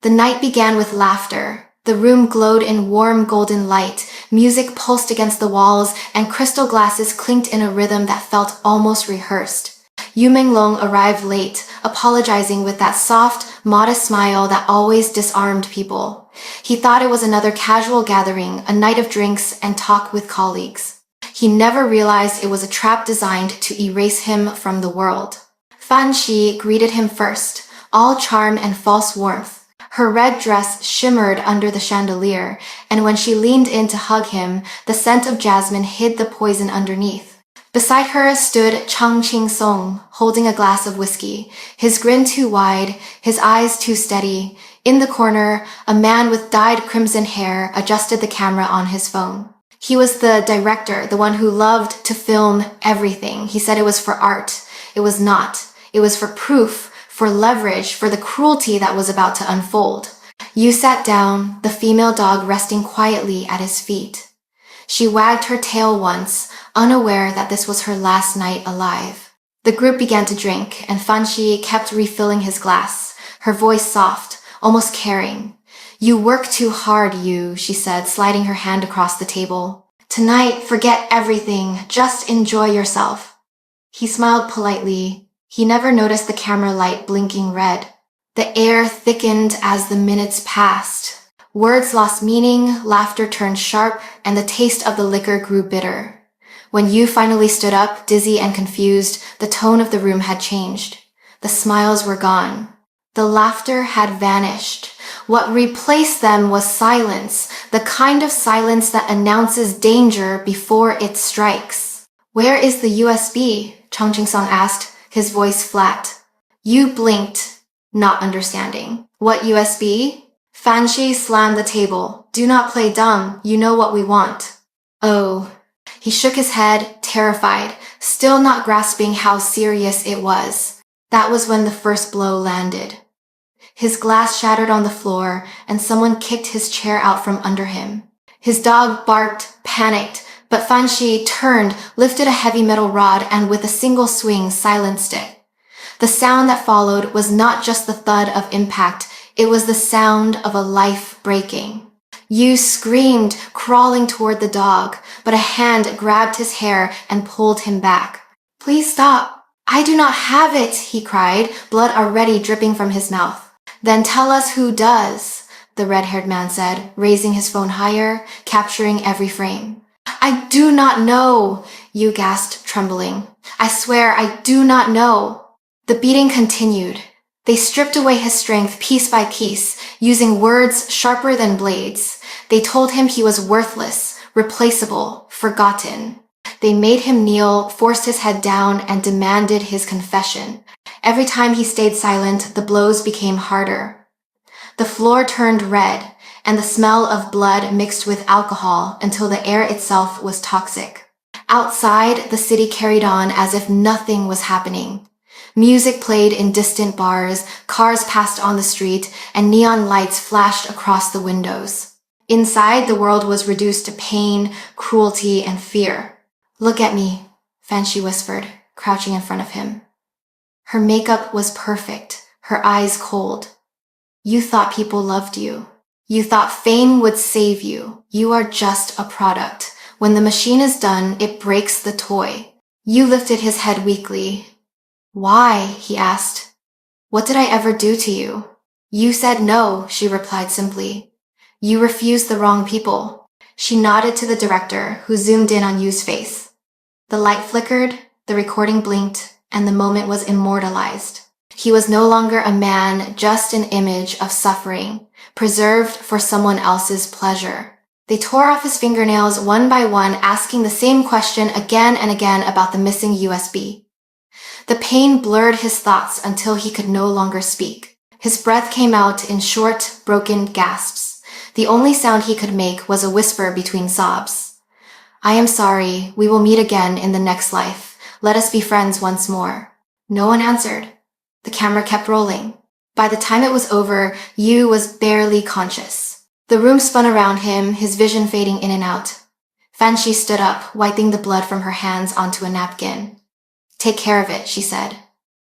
The night began with laughter. The room glowed in warm golden light, music pulsed against the walls, and crystal glasses clinked in a rhythm that felt almost rehearsed. Yu Menglong arrived late, apologizing with that soft, modest smile that always disarmed people. He thought it was another casual gathering, a night of drinks and talk with colleagues. He never realized it was a trap designed to erase him from the world. Fan Shi greeted him first, all charm and false warmth. Her red dress shimmered under the chandelier, and when she leaned in to hug him, the scent of jasmine hid the poison underneath. Beside her stood Chang Ching-song, holding a glass of whiskey, his grin too wide, his eyes too steady. In the corner, a man with dyed crimson hair adjusted the camera on his phone. He was the director, the one who loved to film everything. He said it was for art. It was not. It was for proof, for leverage, for the cruelty that was about to unfold. Yu sat down, the female dog resting quietly at his feet. She wagged her tail once, unaware that this was her last night alive. The group began to drink, and Fan Shi kept refilling his glass, her voice soft, almost caring. "You work too hard, Yu," she said, sliding her hand across the table. "Tonight, forget everything, just enjoy yourself." He smiled politely. He never noticed the camera light blinking red. The air thickened as the minutes passed. Words lost meaning, laughter turned sharp, and the taste of the liquor grew bitter. When Yu finally stood up, dizzy and confused, the tone of the room had changed. The smiles were gone. The laughter had vanished. What replaced them was silence, the kind of silence that announces danger before it strikes. "Where is the USB?" Chang Ching-song asked, his voice flat. Yu blinked, not understanding. "What USB?" Fan Shi slammed the table. "Do not play dumb. You know what we want." "Oh." He shook his head, terrified, still not grasping how serious it was. That was when the first blow landed. His glass shattered on the floor, and someone kicked his chair out from under him. His dog barked, panicked, but Fan Shi turned, lifted a heavy metal rod, and with a single swing silenced it. The sound that followed was not just the thud of impact, it was the sound of a life breaking. Yu screamed, crawling toward the dog, but a hand grabbed his hair and pulled him back. "Please stop. I do not have it," he cried, blood already dripping from his mouth. "Then tell us who does," the red-haired man said, raising his phone higher, capturing every frame. "I do not know," Yu gasped, trembling. "I swear I do not know." The beating continued. They stripped away his strength piece by piece, using words sharper than blades. They told him he was worthless, replaceable, forgotten. They made him kneel, forced his head down, and demanded his confession. Every time he stayed silent, the blows became harder. The floor turned red, and the smell of blood mixed with alcohol until the air itself was toxic. Outside, the city carried on as if nothing was happening. Music played in distant bars, cars passed on the street, and neon lights flashed across the windows. Inside, the world was reduced to pain, cruelty, and fear. "Look at me," Fan Shi whispered, crouching in front of him. Her makeup was perfect, her eyes cold. "You thought people loved you. You thought fame would save you. You are just a product. When the machine is done, it breaks the toy." Yu lifted his head weakly. "Why?" he asked. "What did I ever do to you?" "You said no," she replied simply. "You refused the wrong people." She nodded to the director, who zoomed in on Yu's face. The light flickered, the recording blinked, and the moment was immortalized. He was no longer a man, just an image of suffering, preserved for someone else's pleasure. They tore off his fingernails one by one, asking the same question again and again about the missing USB. The pain blurred his thoughts until he could no longer speak. His breath came out in short, broken gasps. The only sound he could make was a whisper between sobs. "I am sorry. We will meet again in the next life. Let us be friends once more." No one answered. The camera kept rolling. By the time it was over, Yu was barely conscious. The room spun around him, his vision fading in and out. Fan Shi stood up, wiping the blood from her hands onto a napkin. "Take care of it," she said.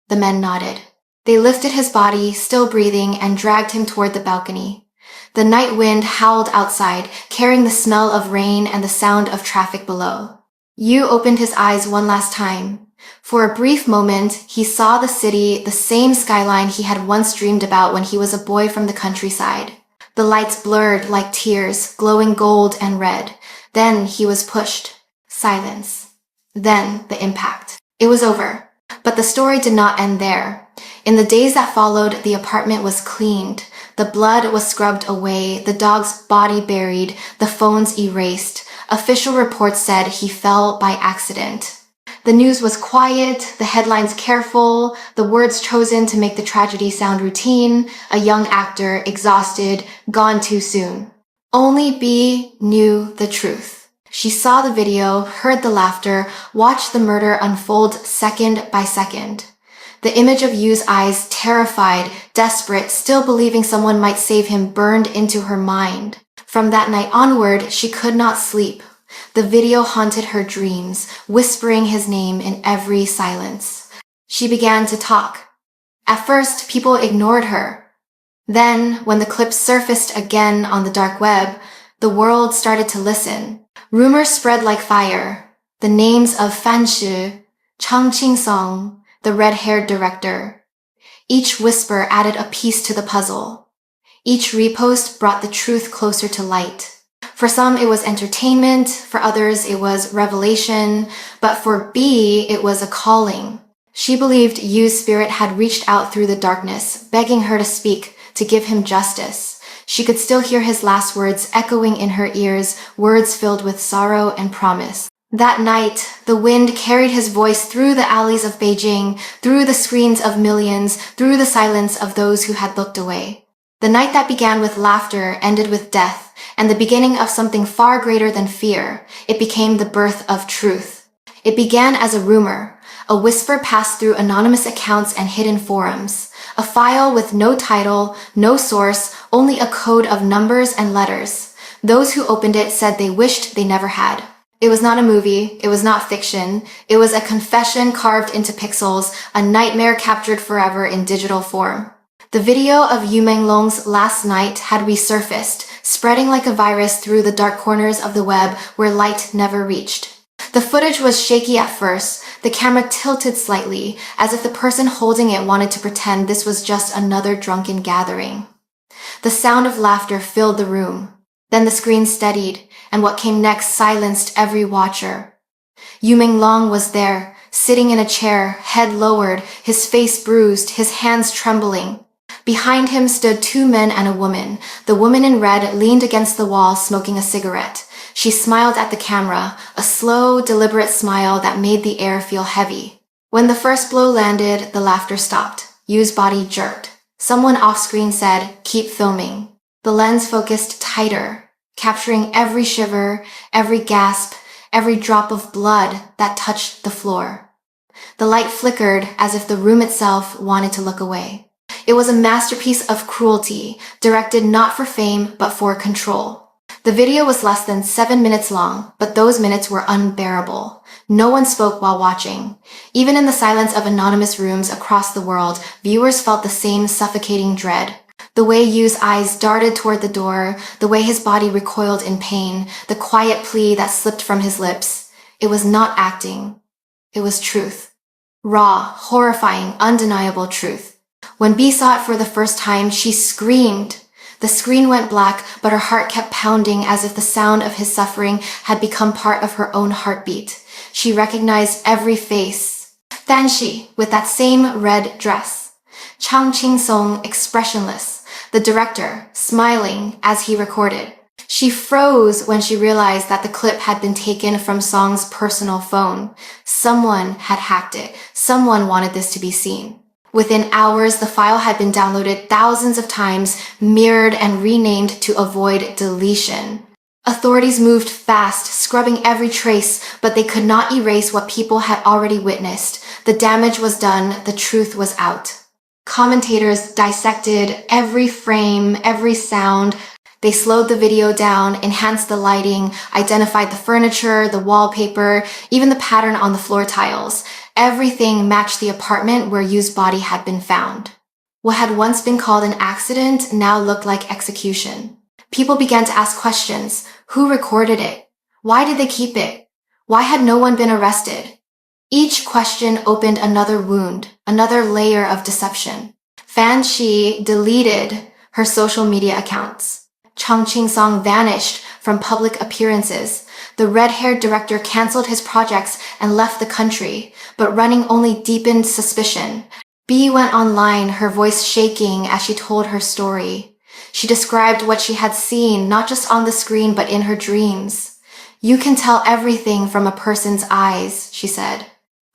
The men nodded. They lifted his body, still breathing, and dragged him toward the balcony. The night wind howled outside, carrying the smell of rain and the sound of traffic below. Yu opened his eyes one last time. For a brief moment, he saw the city, the same skyline he had once dreamed about when he was a boy from the countryside. The lights blurred like tears, glowing gold and red. Then he was pushed. Silence. Then the impact. It was over. But the story did not end there. In the days that followed, the apartment was cleaned. The blood was scrubbed away, the dog's body buried, the phones erased. Official reports said he fell by accident. The news was quiet, the headlines careful, the words chosen to make the tragedy sound routine, a young actor, exhausted, gone too soon. Only B knew the truth. She saw the video, heard the laughter, watched the murder unfold second by second. The image of Yu's eyes, terrified, desperate, still believing someone might save him, burned into her mind. From that night onward, she could not sleep. The video haunted her dreams, whispering his name in every silence. She began to talk. At first, people ignored her. Then, when the clip surfaced again on the dark web, the world started to listen. Rumors spread like fire. The names of Fan Shi, Chang Qing-song, the red-haired director. Each whisper added a piece to the puzzle. Each repost brought the truth closer to light. For some, it was entertainment. For others, it was revelation. But for B, it was a calling. She believed Yu's spirit had reached out through the darkness, begging her to speak, to give him justice. She could still hear his last words echoing in her ears, words filled with sorrow and promise. That night, the wind carried his voice through the alleys of Beijing, through the screens of millions, through the silence of those who had looked away. The night that began with laughter ended with death, and the beginning of something far greater than fear. It became the birth of truth. It began as a rumor. A whisper passed through anonymous accounts and hidden forums. A file with no title, no source, only a code of numbers and letters. Those who opened it said they wished they never had. It was not a movie. It was not fiction. It was a confession carved into pixels, a nightmare captured forever in digital form. The video of Yu Menglong's last night had resurfaced, spreading like a virus through the dark corners of the web where light never reached. The footage was shaky at first. The camera tilted slightly, as if the person holding it wanted to pretend this was just another drunken gathering. The sound of laughter filled the room. Then the screen steadied, and what came next silenced every watcher. Yu Menglong was there, sitting in a chair, head lowered, his face bruised, his hands trembling. Behind him stood two men and a woman. The woman in red leaned against the wall, smoking a cigarette. She smiled at the camera, a slow, deliberate smile that made the air feel heavy. When the first blow landed, the laughter stopped. Yu's body jerked. Someone off-screen said, "Keep filming." The lens focused tighter, capturing every shiver, every gasp, every drop of blood that touched the floor. The light flickered as if the room itself wanted to look away. It was a masterpiece of cruelty, directed not for fame, but for control. The video was less than 7 minutes long, but those minutes were unbearable. No one spoke while watching. Even in the silence of anonymous rooms across the world, viewers felt the same suffocating dread. The way Yu's eyes darted toward the door, the way his body recoiled in pain, the quiet plea that slipped from his lips. It was not acting. It was truth. Raw, horrifying, undeniable truth. When B saw it for the first time, she screamed. The screen went black, but her heart kept pounding as if the sound of his suffering had become part of her own heartbeat. She recognized every face. Fan Shi, with that same red dress. Chang Qing-song, expressionless. The director, smiling as he recorded. She froze when she realized that the clip had been taken from Song's personal phone. Someone had hacked it. Someone wanted this to be seen. Within hours, the file had been downloaded thousands of times, mirrored and renamed to avoid deletion. Authorities moved fast, scrubbing every trace, but they could not erase what people had already witnessed. The damage was done, the truth was out. Commentators dissected every frame, every sound. They slowed the video down, enhanced the lighting, identified the furniture, the wallpaper, even the pattern on the floor tiles. Everything matched the apartment where Yu's body had been found. What had once been called an accident now looked like execution. People began to ask questions. Who recorded it? Why did they keep it? Why had no one been arrested? Each question opened another wound, another layer of deception. Fan Shi deleted her social media accounts. Chang Ching-song vanished from public appearances. The red-haired director canceled his projects and left the country, but running only deepened suspicion. Bee went online, her voice shaking as she told her story. She described what she had seen, not just on the screen, but in her dreams. You can tell everything from a person's eyes, she said.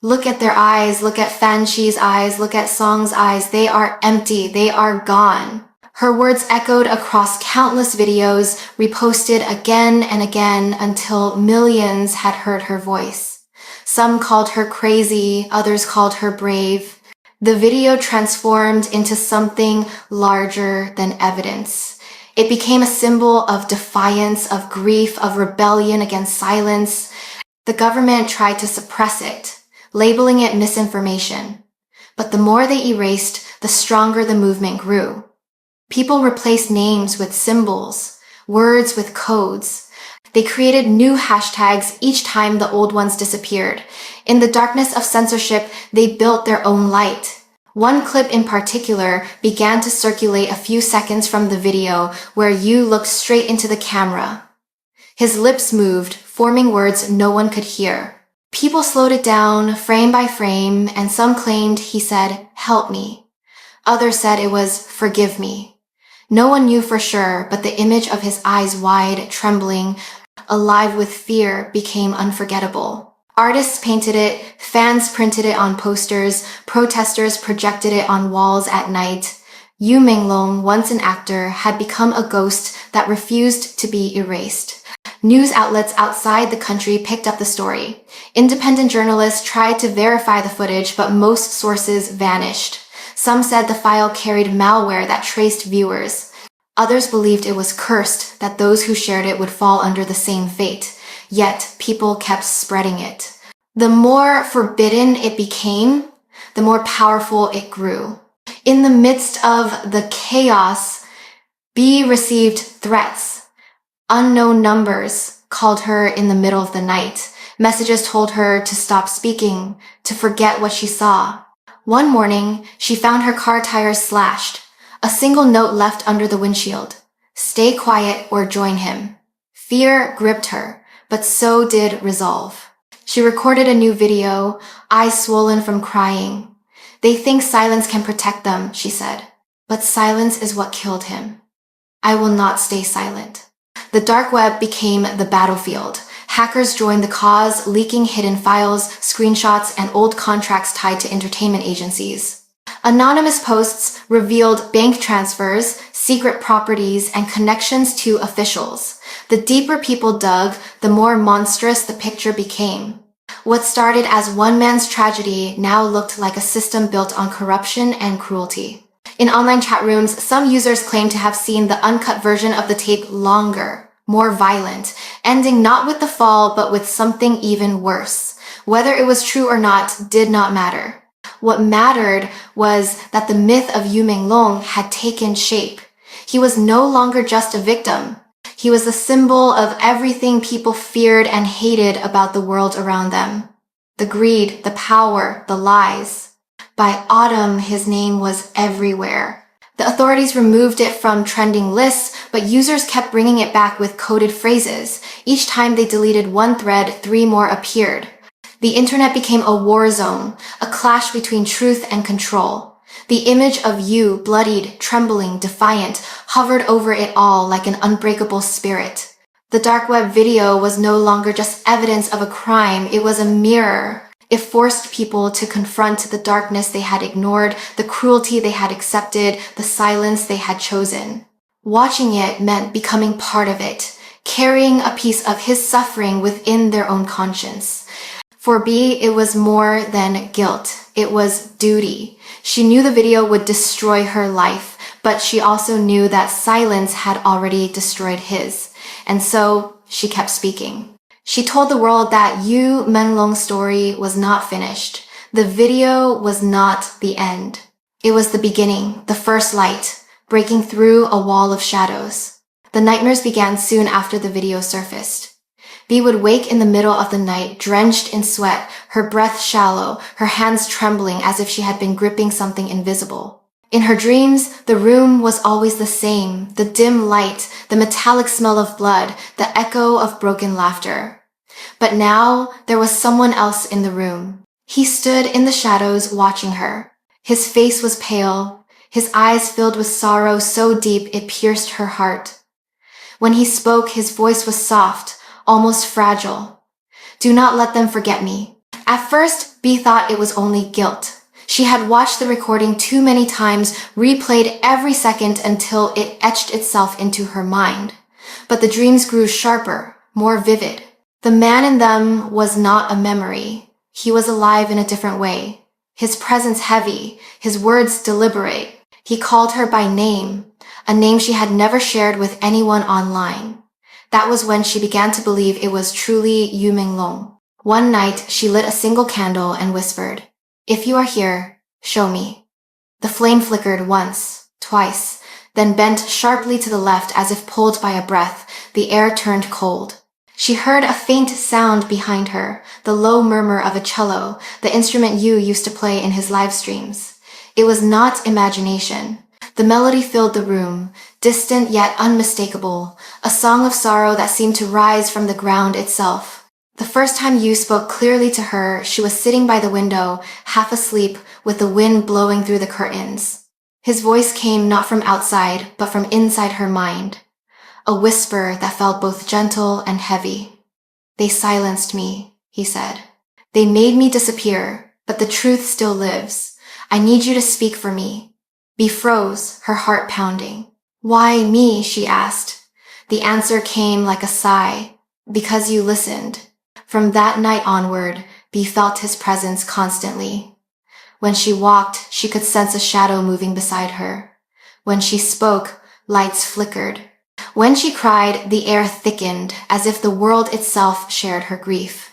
Look at their eyes, look at Fan Shi's eyes, look at Song's eyes. They are empty, they are gone. Her words echoed across countless videos, reposted again and again until millions had heard her voice. Some called her crazy, others called her brave. The video transformed into something larger than evidence. It became a symbol of defiance, of grief, of rebellion against silence. The government tried to suppress it, labeling it misinformation. But the more they erased, the stronger the movement grew. People replaced names with symbols, words with codes. They created new hashtags each time the old ones disappeared. In the darkness of censorship, they built their own light. One clip in particular began to circulate a few seconds from the video where Yu looked straight into the camera. His lips moved, forming words no one could hear. People slowed it down, frame by frame, and some claimed he said, "Help me." Others said it was, "Forgive me." No one knew for sure, but the image of his eyes wide, trembling, alive with fear, became unforgettable. Artists painted it, fans printed it on posters, protesters projected it on walls at night. Yu Menglong, once an actor, had become a ghost that refused to be erased. News outlets outside the country picked up the story. Independent journalists tried to verify the footage, but most sources vanished. Some said the file carried malware that traced viewers. Others believed it was cursed, that those who shared it would fall under the same fate. Yet, people kept spreading it. The more forbidden it became, the more powerful it grew. In the midst of the chaos, Bee received threats. Unknown numbers called her in the middle of the night. Messages told her to stop speaking, to forget what she saw. One morning, she found her car tires slashed. A single note left under the windshield. Stay quiet or join him. Fear gripped her, but so did resolve. She recorded a new video, eyes swollen from crying. They think silence can protect them, she said. But silence is what killed him. I will not stay silent. The dark web became the battlefield. Hackers joined the cause, leaking hidden files, screenshots, and old contracts tied to entertainment agencies. Anonymous posts revealed bank transfers, secret properties, and connections to officials. The deeper people dug, the more monstrous the picture became. What started as one man's tragedy now looked like a system built on corruption and cruelty. In online chat rooms, some users claimed to have seen the uncut version of the tape longer, more violent, ending not with the fall but with something even worse. Whether it was true or not did not matter. What mattered was that the myth of Yu Menglong had taken shape. He was no longer just a victim. He was the symbol of everything people feared and hated about the world around them. The greed, the power, the lies. By autumn, his name was everywhere. The authorities removed it from trending lists, but users kept bringing it back with coded phrases. Each time they deleted one thread, 3 more appeared. The internet became a war zone, a clash between truth and control. The image of Yu, bloodied, trembling, defiant, hovered over it all like an unbreakable spirit. The dark web video was no longer just evidence of a crime, it was a mirror. It forced people to confront the darkness they had ignored, the cruelty they had accepted, the silence they had chosen. Watching it meant becoming part of it, carrying a piece of his suffering within their own conscience. For Bee, it was more than guilt. It was duty. She knew the video would destroy her life, But she also knew that silence had already destroyed his, and so she kept speaking. She told the world that Yu Menglong's story was not finished. The video was not the end. It was the beginning, the first light, breaking through a wall of shadows. The nightmares began soon after the video surfaced. Bea would wake in the middle of the night, drenched in sweat, her breath shallow, her hands trembling as if she had been gripping something invisible. In her dreams, the room was always the same, the dim light, the metallic smell of blood, the echo of broken laughter. But now, there was someone else in the room. He stood in the shadows watching her. His face was pale, his eyes filled with sorrow so deep it pierced her heart. When he spoke, his voice was soft, almost fragile. "Do not let them forget me." At first, Bea thought it was only guilt. She had watched the recording too many times, replayed every second until it etched itself into her mind. But the dreams grew sharper, more vivid. The man in them was not a memory. He was alive in a different way. His presence heavy, his words deliberate. He called her by name, a name she had never shared with anyone online. That was when she began to believe it was truly Yu Menglong. One night, she lit a single candle and whispered, "If you are here, show me." The flame flickered once, twice, then bent sharply to the left as if pulled by a breath. The air turned cold. She heard a faint sound behind her, the low murmur of a cello, the instrument Yu used to play in his live streams. It was not imagination. The melody filled the room, distant yet unmistakable, a song of sorrow that seemed to rise from the ground itself. The first time Yu spoke clearly to her, she was sitting by the window, half asleep, with the wind blowing through the curtains. His voice came not from outside, but from inside her mind. A whisper that felt both gentle and heavy. "They silenced me," he said. "They made me disappear, but the truth still lives. I need you to speak for me." Bea froze, her heart pounding. "Why me?" she asked. The answer came like a sigh. "Because you listened." From that night onward, Bea felt his presence constantly. When she walked, she could sense a shadow moving beside her. When she spoke, lights flickered. When she cried, the air thickened, as if the world itself shared her grief.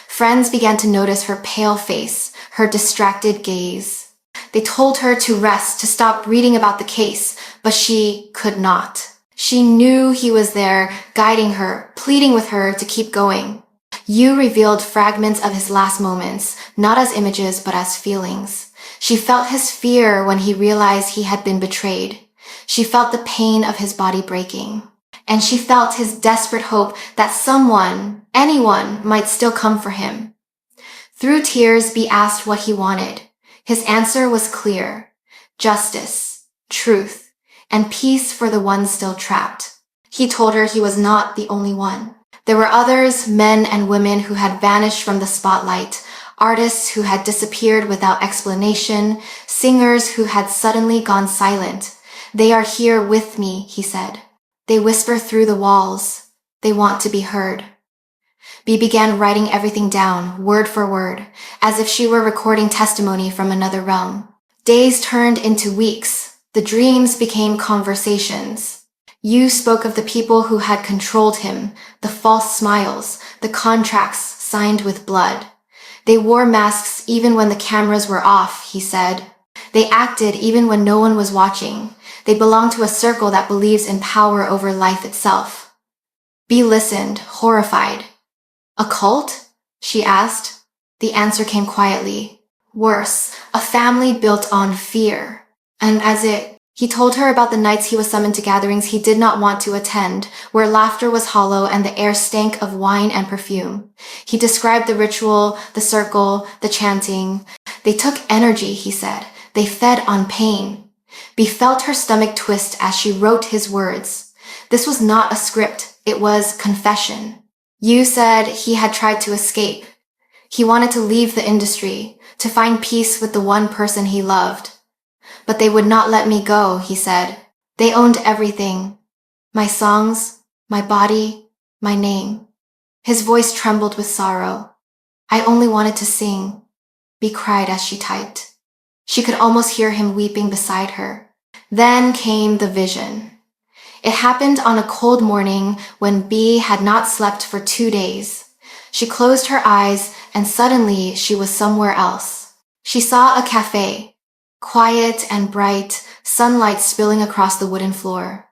Friends began to notice her pale face, her distracted gaze. They told her to rest, to stop reading about the case, but she could not. She knew he was there, guiding her, pleading with her to keep going. Yu revealed fragments of his last moments, not as images but as feelings. She felt his fear when he realized he had been betrayed. She felt the pain of his body breaking. And she felt his desperate hope that someone, anyone, might still come for him. Through tears, Bea asked what he wanted. His answer was clear: justice, truth, and peace for the ones still trapped. He told her he was not the only one. There were others, men and women who had vanished from the spotlight, artists who had disappeared without explanation, singers who had suddenly gone silent. "They are here with me," he said. "They whisper through the walls. They want to be heard." Bea began writing everything down, word for word, as if she were recording testimony from another realm. Days turned into weeks. The dreams became conversations. Yu spoke of the people who had controlled him, the false smiles, the contracts signed with blood. They wore masks even when the cameras were off, he said. They acted even when no one was watching. They belonged to a circle that believes in power over life itself. Bea listened, horrified. "A cult?" she asked. The answer came quietly. "Worse, a family built on fear." And he told her about the nights he was summoned to gatherings he did not want to attend, where laughter was hollow and the air stank of wine and perfume. He described the ritual, the circle, the chanting. They took energy, he said. They fed on pain. Bea felt her stomach twist as she wrote his words. This was not a script, it was confession. Yu said he had tried to escape. He wanted to leave the industry, to find peace with the one person he loved. But they would not let me go, he said. They owned everything. My songs, my body, my name. His voice trembled with sorrow. I only wanted to sing. Bea cried as she typed. She could almost hear him weeping beside her. Then came the vision. It happened on a cold morning when B had not slept for 2 days. She closed her eyes and suddenly she was somewhere else. She saw a cafe, quiet and bright, sunlight spilling across the wooden floor.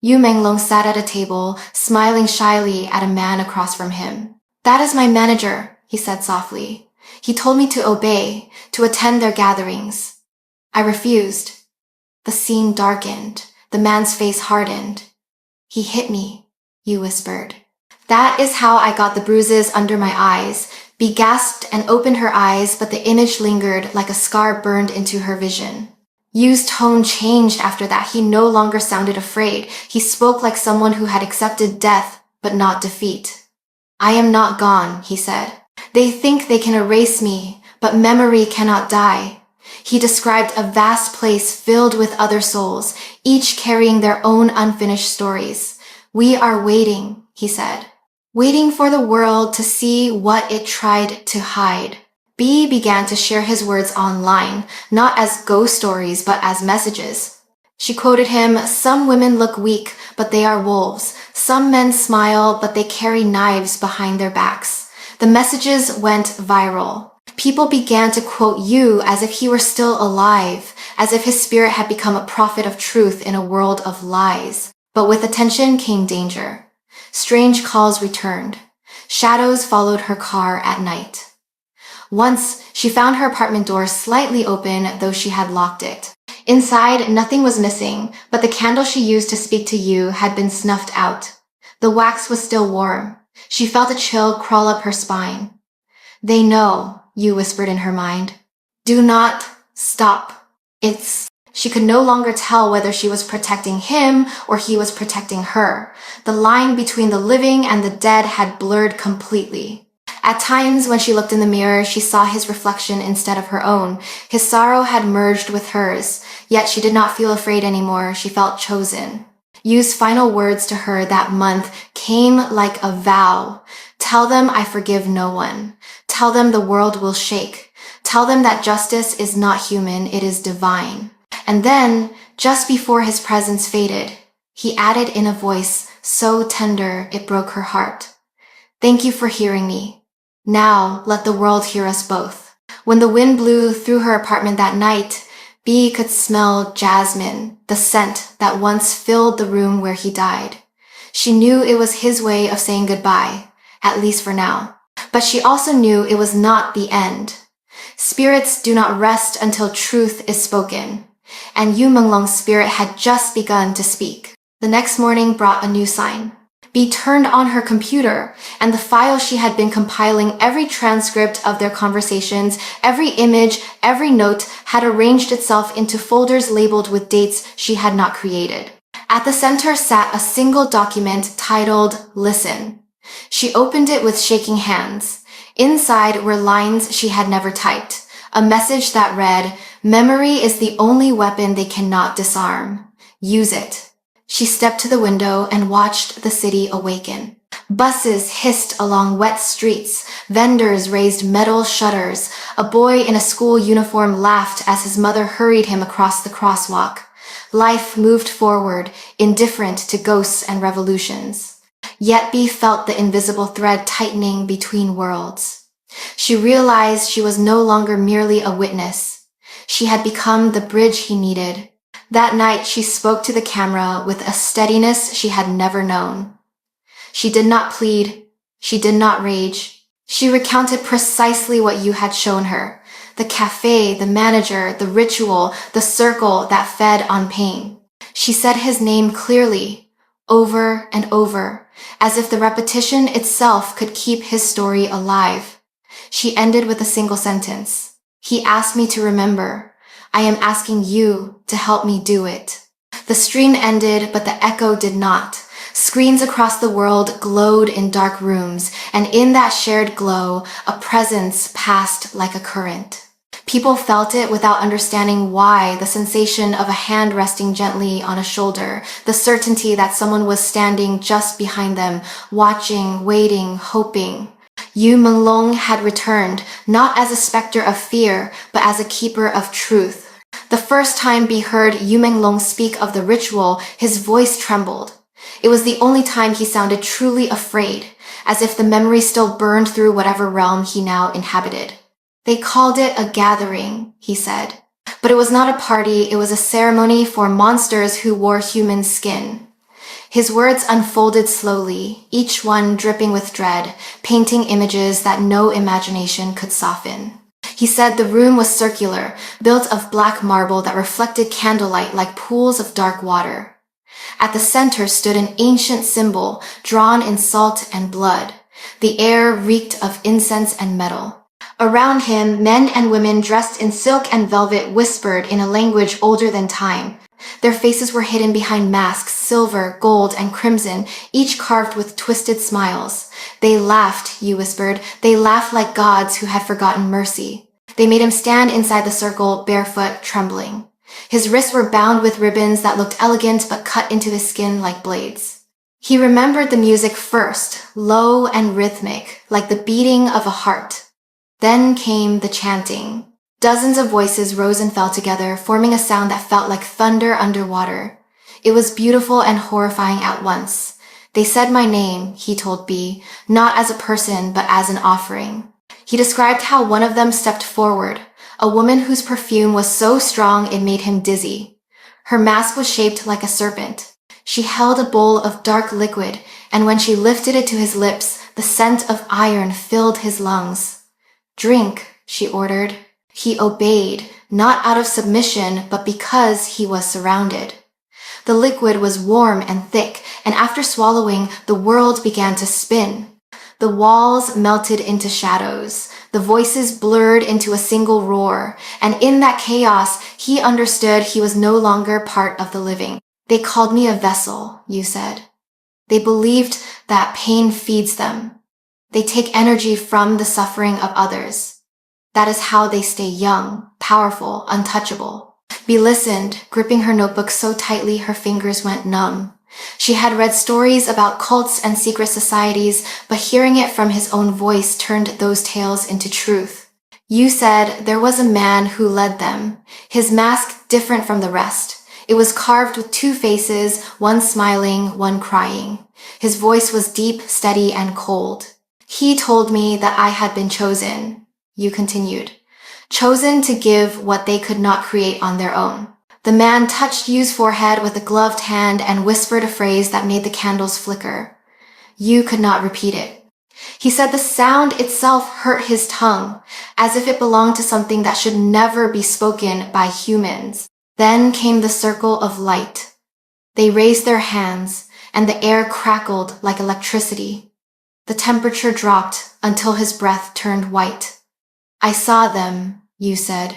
Yu Menglong sat at a table, smiling shyly at a man across from him. "That is my manager," he said softly. "He told me to obey, to attend their gatherings." I refused. The scene darkened. The man's face hardened. "He hit me," Yu whispered. "That is how I got the bruises under my eyes." Bee gasped and opened her eyes, but the image lingered like a scar burned into her vision. Yu's tone changed after that. He no longer sounded afraid. He spoke like someone who had accepted death, but not defeat. "I am not gone," he said. "They think they can erase me, but memory cannot die." He described a vast place filled with other souls, each carrying their own unfinished stories. "We are waiting," he said. "Waiting for the world to see what it tried to hide." B began to share his words online, not as ghost stories, but as messages. She quoted him, "Some women look weak, but they are wolves. Some men smile, but they carry knives behind their backs." The messages went viral. People began to quote Yu as if he were still alive, as if his spirit had become a prophet of truth in a world of lies. But with attention came danger. Strange calls returned. Shadows followed her car at night. Once, she found her apartment door slightly open, though she had locked it. Inside, nothing was missing, but the candle she used to speak to Yu had been snuffed out. The wax was still warm. She felt a chill crawl up her spine. "They know," Yu whispered in her mind. "Do not stop." She could no longer tell whether she was protecting him or he was protecting her. The line between the living and the dead had blurred completely. At times, when she looked in the mirror, she saw his reflection instead of her own. His sorrow had merged with hers, yet she did not feel afraid anymore. She felt chosen. Yu's final words to her that month came like a vow. "Tell them I forgive no one. Tell them the world will shake. Tell them that justice is not human, it is divine." And then, just before his presence faded, he added in a voice so tender it broke her heart, "Thank you for hearing me. Now let the world hear us both." When the wind blew through her apartment that night, B could smell jasmine, the scent that once filled the room where he died. She knew it was his way of saying goodbye, at least for now. But she also knew it was not the end. Spirits do not rest until truth is spoken. And Yu Menglong's spirit had just begun to speak. The next morning brought a new sign. B turned on her computer, and the file she had been compiling, every transcript of their conversations, every image, every note, had arranged itself into folders labeled with dates she had not created. At the center sat a single document titled "Listen." She opened it with shaking hands. Inside were lines she had never typed. A message that read, "Memory is the only weapon they cannot disarm. Use it." She stepped to the window and watched the city awaken. Buses hissed along wet streets. Vendors raised metal shutters. A boy in a school uniform laughed as his mother hurried him across the crosswalk. Life moved forward, indifferent to ghosts and revolutions. Yet B felt the invisible thread tightening between worlds. She realized she was no longer merely a witness. She had become the bridge he needed. That night, she spoke to the camera with a steadiness she had never known. She did not plead. She did not rage. She recounted precisely what you had shown her. The cafe, the manager, the ritual, the circle that fed on pain. She said his name clearly, over and over, as if the repetition itself could keep his story alive. She ended with a single sentence. "He asked me to remember. I am asking you to help me do it." The stream ended, but the echo did not. Screens across the world glowed in dark rooms, and in that shared glow, a presence passed like a current. People felt it without understanding why, the sensation of a hand resting gently on a shoulder, the certainty that someone was standing just behind them, watching, waiting, hoping. Yu Menglong had returned, not as a specter of fear, but as a keeper of truth. The first time B heard Yu Menglong speak of the ritual, his voice trembled. It was the only time he sounded truly afraid, as if the memory still burned through whatever realm he now inhabited. They called it a gathering, he said. But it was not a party, it was a ceremony for monsters who wore human skin. His words unfolded slowly, each one dripping with dread, painting images that no imagination could soften. He said the room was circular, built of black marble that reflected candlelight like pools of dark water. At the center stood an ancient symbol, drawn in salt and blood. The air reeked of incense and metal. Around him, men and women dressed in silk and velvet whispered in a language older than time. Their faces were hidden behind masks, silver, gold, and crimson, each carved with twisted smiles. They laughed, Yu whispered. They laughed like gods who had forgotten mercy. They made him stand inside the circle, barefoot, trembling. His wrists were bound with ribbons that looked elegant but cut into his skin like blades. He remembered the music first, low and rhythmic, like the beating of a heart. Then came the chanting. Dozens of voices rose and fell together, forming a sound that felt like thunder underwater. It was beautiful and horrifying at once. They said my name, he told B, not as a person but as an offering. He described how one of them stepped forward, a woman whose perfume was so strong it made him dizzy. Her mask was shaped like a serpent. She held a bowl of dark liquid, and when she lifted it to his lips, the scent of iron filled his lungs. Drink, she ordered. He obeyed, not out of submission, but because he was surrounded. The liquid was warm and thick, and after swallowing, the world began to spin. The walls melted into shadows. The voices blurred into a single roar, and in that chaos, he understood he was no longer part of the living. They called me a vessel, Yu said. They believed that pain feeds them. They take energy from the suffering of others. That is how they stay young, powerful, untouchable. B listened, gripping her notebook so tightly her fingers went numb. She had read stories about cults and secret societies, but hearing it from his own voice turned those tales into truth. Yu said there was a man who led them, his mask different from the rest. It was carved with two faces, one smiling, one crying. His voice was deep, steady, and cold. He told me that I had been chosen, Yu continued. Chosen to give what they could not create on their own. The man touched Yu's forehead with a gloved hand and whispered a phrase that made the candles flicker. Yu could not repeat it. He said the sound itself hurt his tongue, as if it belonged to something that should never be spoken by humans. Then came the circle of light. They raised their hands, and the air crackled like electricity. The temperature dropped until his breath turned white. I saw them, Yu said.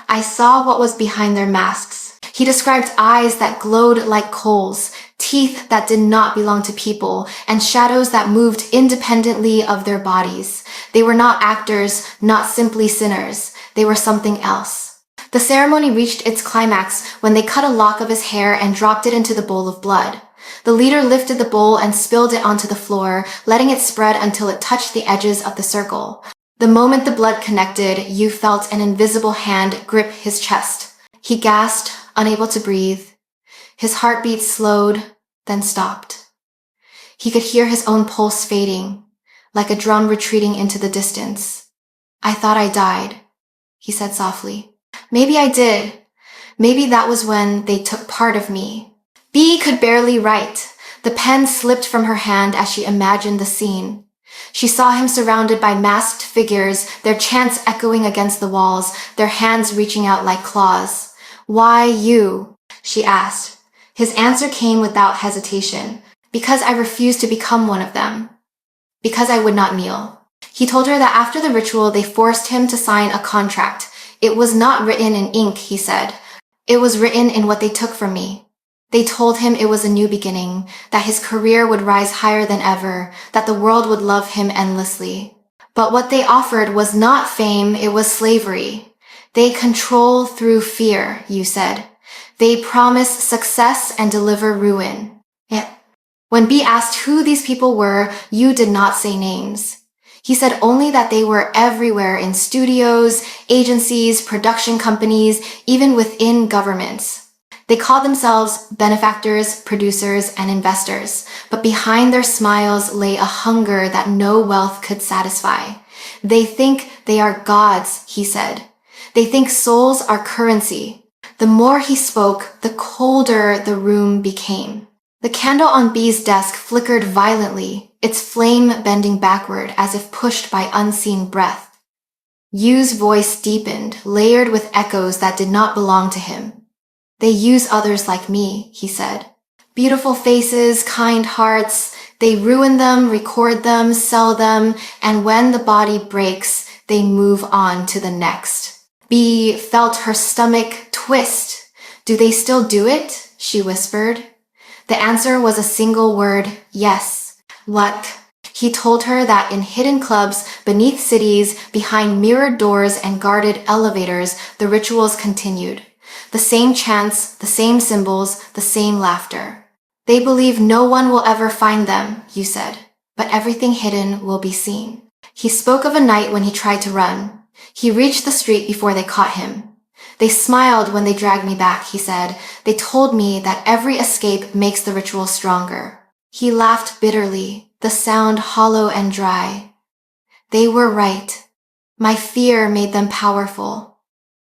I saw what was behind their masks. He described eyes that glowed like coals, teeth that did not belong to people, and shadows that moved independently of their bodies. They were not actors, not simply sinners. They were something else. The ceremony reached its climax when they cut a lock of his hair and dropped it into the bowl of blood. The leader lifted the bowl and spilled it onto the floor, letting it spread until it touched the edges of the circle. The moment the blood connected, Yu felt an invisible hand grip his chest. He gasped, unable to breathe. His heartbeat slowed, then stopped. He could hear his own pulse fading, like a drum retreating into the distance. I thought I died, he said softly. Maybe I did. Maybe that was when they took part of me. B could barely write. The pen slipped from her hand as she imagined the scene. She saw him surrounded by masked figures, their chants echoing against the walls, their hands reaching out like claws. Why you? She asked. His answer came without hesitation. Because I refused to become one of them. Because I would not kneel. He told her that after the ritual, they forced him to sign a contract. It was not written in ink, he said. It was written in what they took from me. They told him it was a new beginning, that his career would rise higher than ever, that the world would love him endlessly. But what they offered was not fame, it was slavery. They control through fear, Yu said. They promise success and deliver ruin. When B asked who these people were, Yu did not say names. He said only that they were everywhere in studios, agencies, production companies, even within governments. They called themselves benefactors, producers, and investors, but behind their smiles lay a hunger that no wealth could satisfy. They think they are gods, he said. They think souls are currency. The more he spoke, the colder the room became. The candle on B's desk flickered violently, its flame bending backward as if pushed by unseen breath. Yu's voice deepened, layered with echoes that did not belong to him. They use others like me, he said. Beautiful faces, kind hearts, they ruin them, record them, sell them, and when the body breaks, they move on to the next. B felt her stomach twist. Do they still do it? She whispered. The answer was a single word, yes. What? He told her that in hidden clubs, beneath cities, behind mirrored doors and guarded elevators, the rituals continued. The same chants, the same symbols, the same laughter. They believe no one will ever find them, you said, but everything hidden will be seen. He spoke of a night when he tried to run. He reached the street before they caught him. They smiled when they dragged me back, he said. They told me that every escape makes the ritual stronger. He laughed bitterly, the sound hollow and dry. They were right. My fear made them powerful.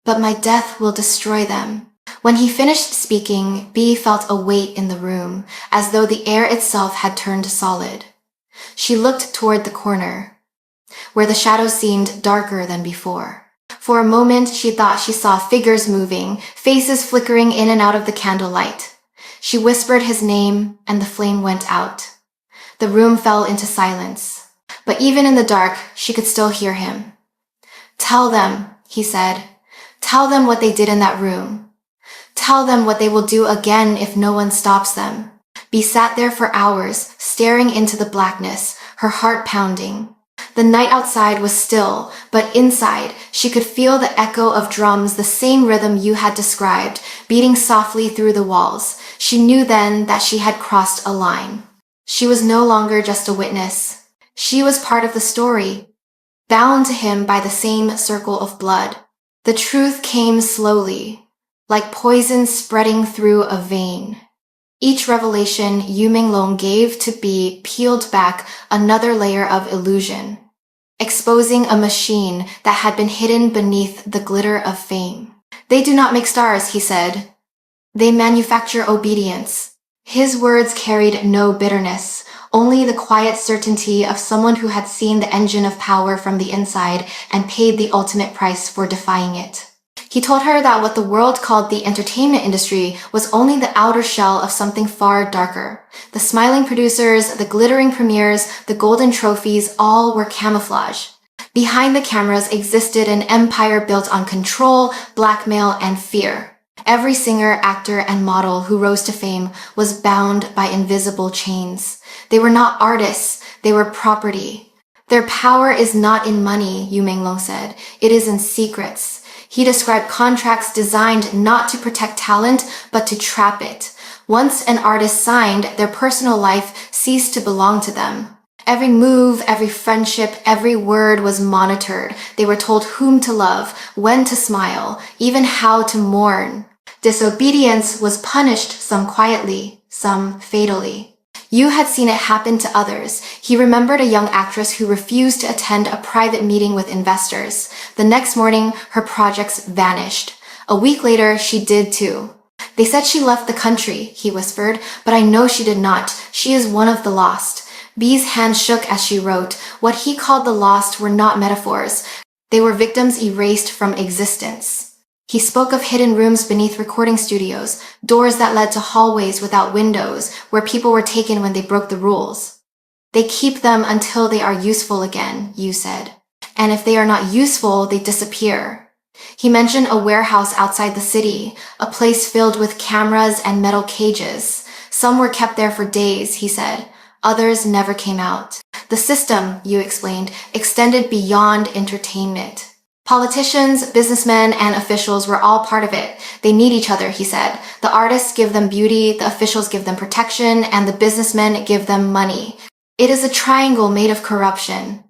But my death will destroy them. When he finished speaking, B felt a weight in the room, as though the air itself had turned solid. She looked toward the corner, where the shadows seemed darker than before. For a moment, she thought she saw figures moving, faces flickering in and out of the candlelight. She whispered his name, and the flame went out. The room fell into silence. But even in the dark, she could still hear him. Tell them, he said. Tell them what they did in that room. Tell them what they will do again if no one stops them. B sat there for hours, staring into the blackness, her heart pounding. The night outside was still, but inside, she could feel the echo of drums, the same rhythm you had described, beating softly through the walls. She knew then that she had crossed a line. She was no longer just a witness. She was part of the story, bound to him by the same circle of blood. The truth came slowly, like poison spreading through a vein. Each revelation Yu Menglong gave to B peeled back another layer of illusion, exposing a machine that had been hidden beneath the glitter of fame. They do not make stars, he said. They manufacture obedience. His words carried no bitterness, only the quiet certainty of someone who had seen the engine of power from the inside and paid the ultimate price for defying it. He told her that what the world called the entertainment industry was only the outer shell of something far darker. The smiling producers, the glittering premieres, the golden trophies, all were camouflage. Behind the cameras existed an empire built on control, blackmail, and fear. Every singer, actor, and model who rose to fame was bound by invisible chains. They were not artists, they were property. Their power is not in money, Yu Menglong said. It is in secrets. He described contracts designed not to protect talent, but to trap it. Once an artist signed, their personal life ceased to belong to them. Every move, every friendship, every word was monitored. They were told whom to love, when to smile, even how to mourn. Disobedience was punished, some quietly, some fatally. Yu had seen it happen to others. He remembered a young actress who refused to attend a private meeting with investors. The next morning, her projects vanished. A week later, she did too. They said she left the country, he whispered, but I know she did not. She is one of the lost. B's hand shook as she wrote. What he called the lost were not metaphors. They were victims erased from existence. He spoke of hidden rooms beneath recording studios, doors that led to hallways without windows, where people were taken when they broke the rules. They keep them until they are useful again, Yu said. And if they are not useful, they disappear. He mentioned a warehouse outside the city, a place filled with cameras and metal cages. Some were kept there for days, he said. Others never came out. The system, Yu explained, extended beyond entertainment. Politicians, businessmen, and officials were all part of it. They need each other, he said. The artists give them beauty, the officials give them protection, and the businessmen give them money. It is a triangle made of corruption.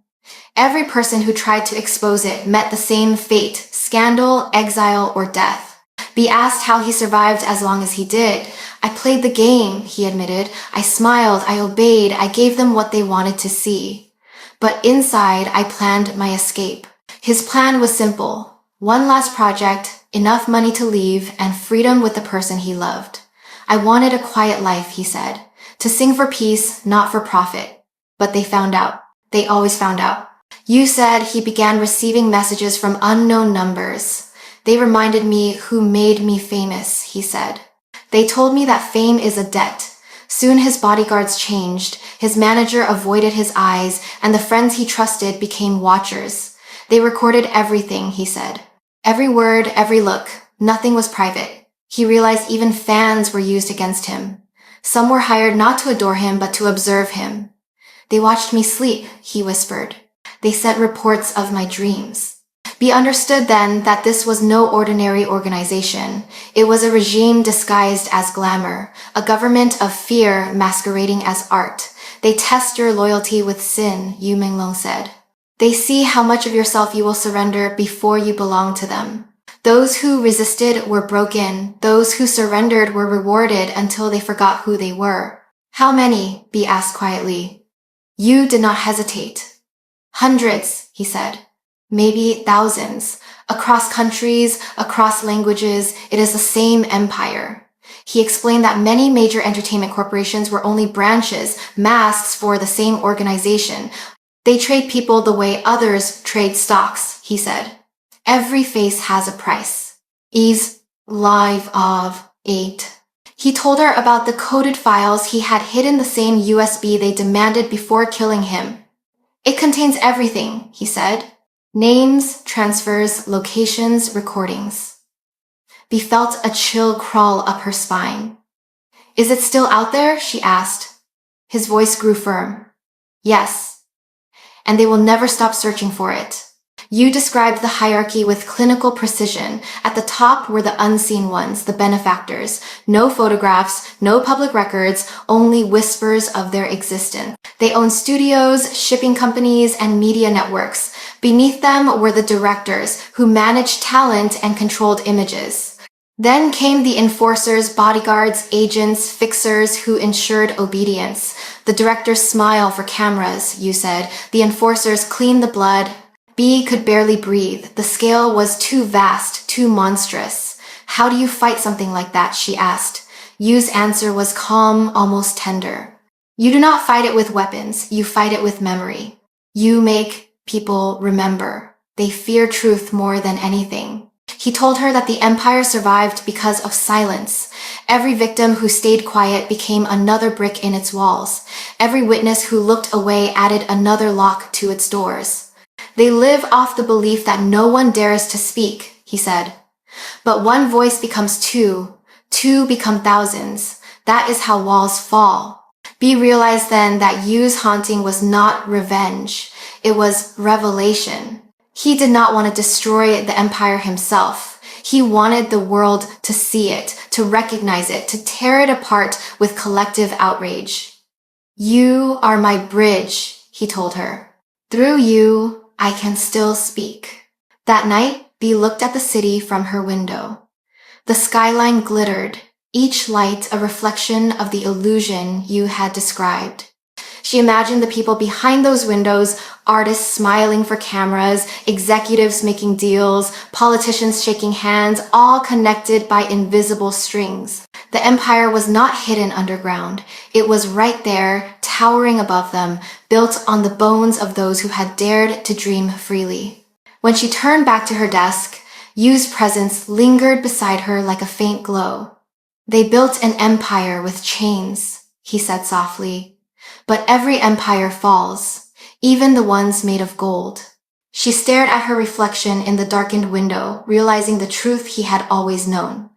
Every person who tried to expose it met the same fate: scandal, exile, or death. Be asked how he survived as long as he did. I played the game, he admitted. I smiled, I obeyed, I gave them what they wanted to see. But inside, I planned my escape. His plan was simple: one last project, enough money to leave, and freedom with the person he loved. I wanted a quiet life, he said, to sing for peace, not for profit. But they found out. They always found out. Yu said he began receiving messages from unknown numbers. They reminded me who made me famous, he said. They told me that fame is a debt. Soon his bodyguards changed, his manager avoided his eyes, and the friends he trusted became watchers. They recorded everything, he said. Every word, every look, nothing was private. He realized even fans were used against him. Some were hired not to adore him, but to observe him. They watched me sleep, he whispered. They sent reports of my dreams. Be understood then that this was no ordinary organization. It was a regime disguised as glamour, a government of fear masquerading as art. They test your loyalty with sin, Yu Menglong said. They see how much of yourself you will surrender before you belong to them. Those who resisted were broken. Those who surrendered were rewarded until they forgot who they were. How many? Be asked quietly. Yu did not hesitate. Hundreds, he said. Maybe thousands. Across countries, across languages, it is the same empire. He explained that many major entertainment corporations were only branches, masks for the same organization. They trade people the way others trade stocks, he said. Every face has a price. Ease, live of 8. He told her about the coded files he had hidden the same USB they demanded before killing him. It contains everything, he said. Names, transfers, locations, recordings. Bea felt a chill crawl up her spine. Is it still out there? She asked. His voice grew firm. Yes. And they will never stop searching for it. Yu described the hierarchy with clinical precision. At the top were the unseen ones, the benefactors. No photographs, no public records, only whispers of their existence. They owned studios, shipping companies, and media networks. Beneath them were the directors, who managed talent and controlled images. Then came the enforcers, bodyguards, agents, fixers who ensured obedience. The directors smile for cameras, Yu said. The enforcers clean the blood. Bea could barely breathe. The scale was too vast, too monstrous. How do you fight something like that? She asked. Yu's answer was calm, almost tender. You do not fight it with weapons. You fight it with memory. You make people remember. They fear truth more than anything. He told her that the empire survived because of silence. Every victim who stayed quiet became another brick in its walls. Every witness who looked away added another lock to its doors. They live off the belief that no one dares to speak, he said. But one voice becomes two. Two become thousands. That is how walls fall. Bea realized then that Yu's haunting was not revenge. It was revelation. He did not want to destroy the empire himself. He wanted the world to see it, to recognize it, to tear it apart with collective outrage. You are my bridge, he told her. Through you, I can still speak. That night, Bea looked at the city from her window. The skyline glittered, each light a reflection of the illusion Yu had described. She imagined the people behind those windows, artists smiling for cameras, executives making deals, politicians shaking hands, all connected by invisible strings. The empire was not hidden underground. It was right there, towering above them, built on the bones of those who had dared to dream freely. When she turned back to her desk, Yu's presence lingered beside her like a faint glow. They built an empire with chains, he said softly. But every empire falls, even the ones made of gold. She stared at her reflection in the darkened window, realizing the truth he had always known.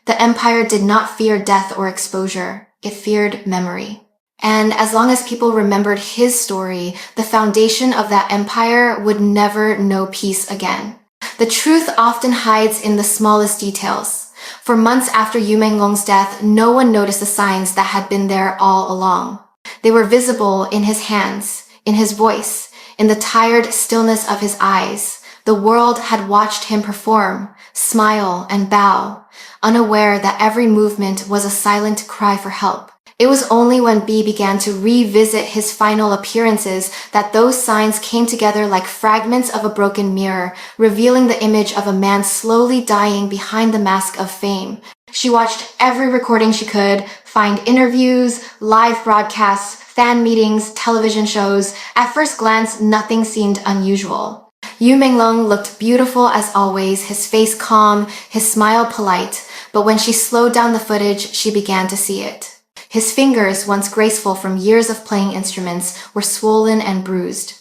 The empire did not fear death or exposure. It feared memory. And as long as people remembered his story, the foundation of that empire would never know peace again. The truth often hides in the smallest details. For months after Yu Menglong's death, no one noticed the signs that had been there all along. They were visible in his hands, in his voice, In the tired stillness of his eyes, the world had watched him perform, smile, and bow, unaware that every movement was a silent cry for help. It was only when B began to revisit his final appearances that those signs came together like fragments of a broken mirror, revealing the image of a man slowly dying behind the mask of fame. She watched every recording she could, find interviews, live broadcasts, fan meetings, television shows. At first glance, nothing seemed unusual. Yu Menglong looked beautiful as always, his face calm, his smile polite, but when she slowed down the footage, she began to see it. His fingers, once graceful from years of playing instruments, were swollen and bruised.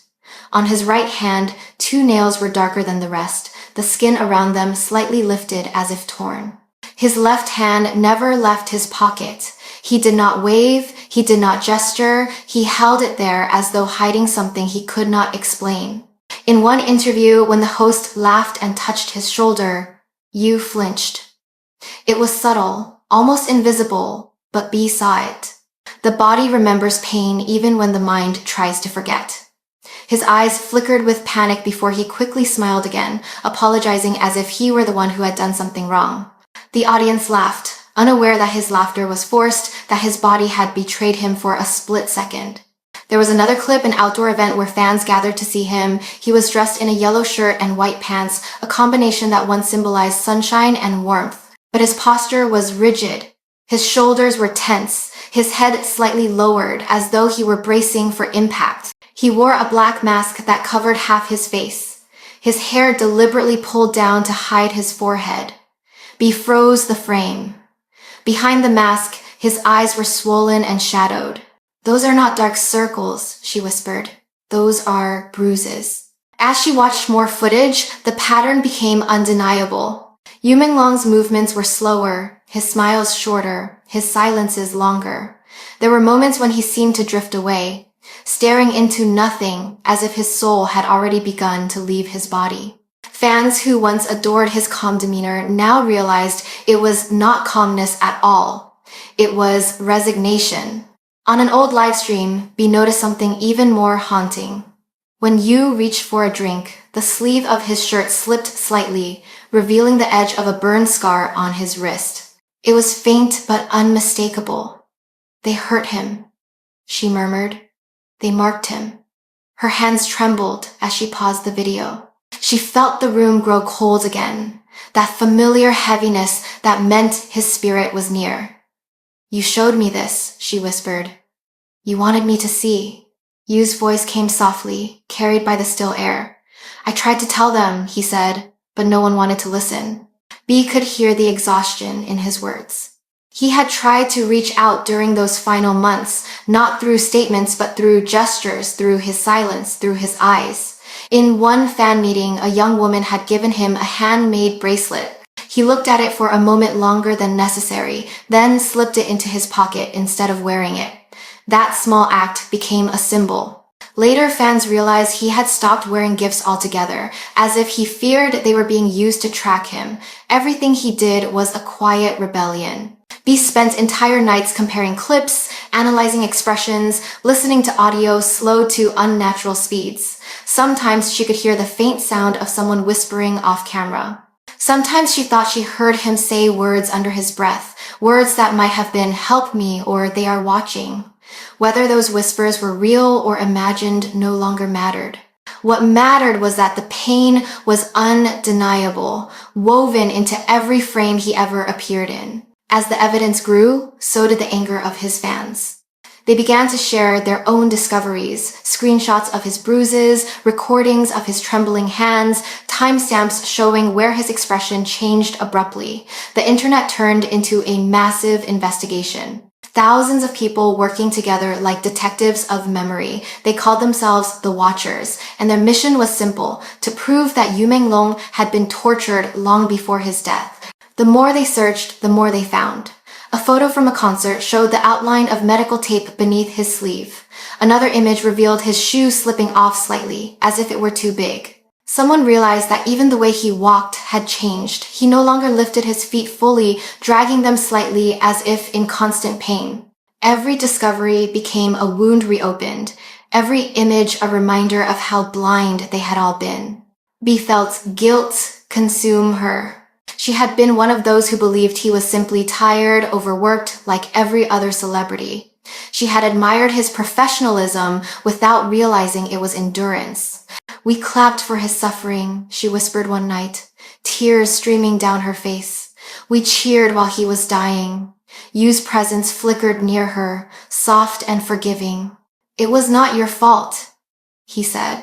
On his right hand, 2 nails were darker than the rest, the skin around them slightly lifted as if torn. His left hand never left his pocket. He did not wave, he did not gesture, he held it there as though hiding something he could not explain. In one interview, when the host laughed and touched his shoulder, Yu flinched. It was subtle, almost invisible, but B saw it. The body remembers pain even when the mind tries to forget. His eyes flickered with panic before he quickly smiled again, apologizing as if he were the one who had done something wrong. The audience laughed, unaware that his laughter was forced, that his body had betrayed him for a split second. There was another clip, an outdoor event where fans gathered to see him. He was dressed in a yellow shirt and white pants, a combination that once symbolized sunshine and warmth. But his posture was rigid. His shoulders were tense, his head slightly lowered as though he were bracing for impact. He wore a black mask that covered half his face, his hair deliberately pulled down to hide his forehead. B froze the frame. Behind the mask, his eyes were swollen and shadowed. "Those are not dark circles," she whispered. "Those are bruises." As she watched more footage, the pattern became undeniable. Yu Menglong's movements were slower, his smiles shorter, his silences longer. There were moments when he seemed to drift away, staring into nothing as if his soul had already begun to leave his body. Fans who once adored his calm demeanor now realized it was not calmness at all. It was resignation. On an old live stream, B noticed something even more haunting. When Yu reached for a drink, the sleeve of his shirt slipped slightly, revealing the edge of a burn scar on his wrist. It was faint but unmistakable. "They hurt him," she murmured. "They marked him." Her hands trembled as she paused the video. She felt the room grow cold again, that familiar heaviness that meant his spirit was near. "You showed me this," she whispered. "You wanted me to see." Yu's voice came softly, carried by the still air. "I tried to tell them," he said, but no one wanted to listen. B could hear the exhaustion in his words. He had tried to reach out during those final months, not through statements but through gestures, through his silence, through his eyes. In one fan meeting, a young woman had given him a handmade bracelet. He looked at it for a moment longer than necessary, then slipped it into his pocket instead of wearing it. That small act became a symbol. Later, fans realized he had stopped wearing gifts altogether, as if he feared they were being used to track him. Everything he did was a quiet rebellion. B spent entire nights comparing clips, analyzing expressions, listening to audio slowed to unnatural speeds. Sometimes she could hear the faint sound of someone whispering off camera. Sometimes she thought she heard him say words under his breath, words that might have been "help me" or "they are watching." Whether those whispers were real or imagined no longer mattered. What mattered was that the pain was undeniable, woven into every frame he ever appeared in. As the evidence grew, so did the anger of his fans. They began to share their own discoveries, screenshots of his bruises, recordings of his trembling hands, timestamps showing where his expression changed abruptly. The internet turned into a massive investigation. Thousands of people working together like detectives of memory. They called themselves the Watchers, and their mission was simple: to prove that Yu Menglong had been tortured long before his death. The more they searched, the more they found. A photo from a concert showed the outline of medical tape beneath his sleeve. Another image revealed his shoe slipping off slightly, as if it were too big. Someone realized that even the way he walked had changed. He no longer lifted his feet fully, dragging them slightly as if in constant pain. Every discovery became a wound reopened. every image a reminder of how blind they had all been. Bea felt guilt consume her. She had been one of those who believed he was simply tired, overworked, like every other celebrity. She had admired his professionalism without realizing it was endurance. "We clapped for his suffering," she whispered one night, tears streaming down her face. "We cheered while he was dying." Yu's presence flickered near her, soft and forgiving. "It was not your fault," he said.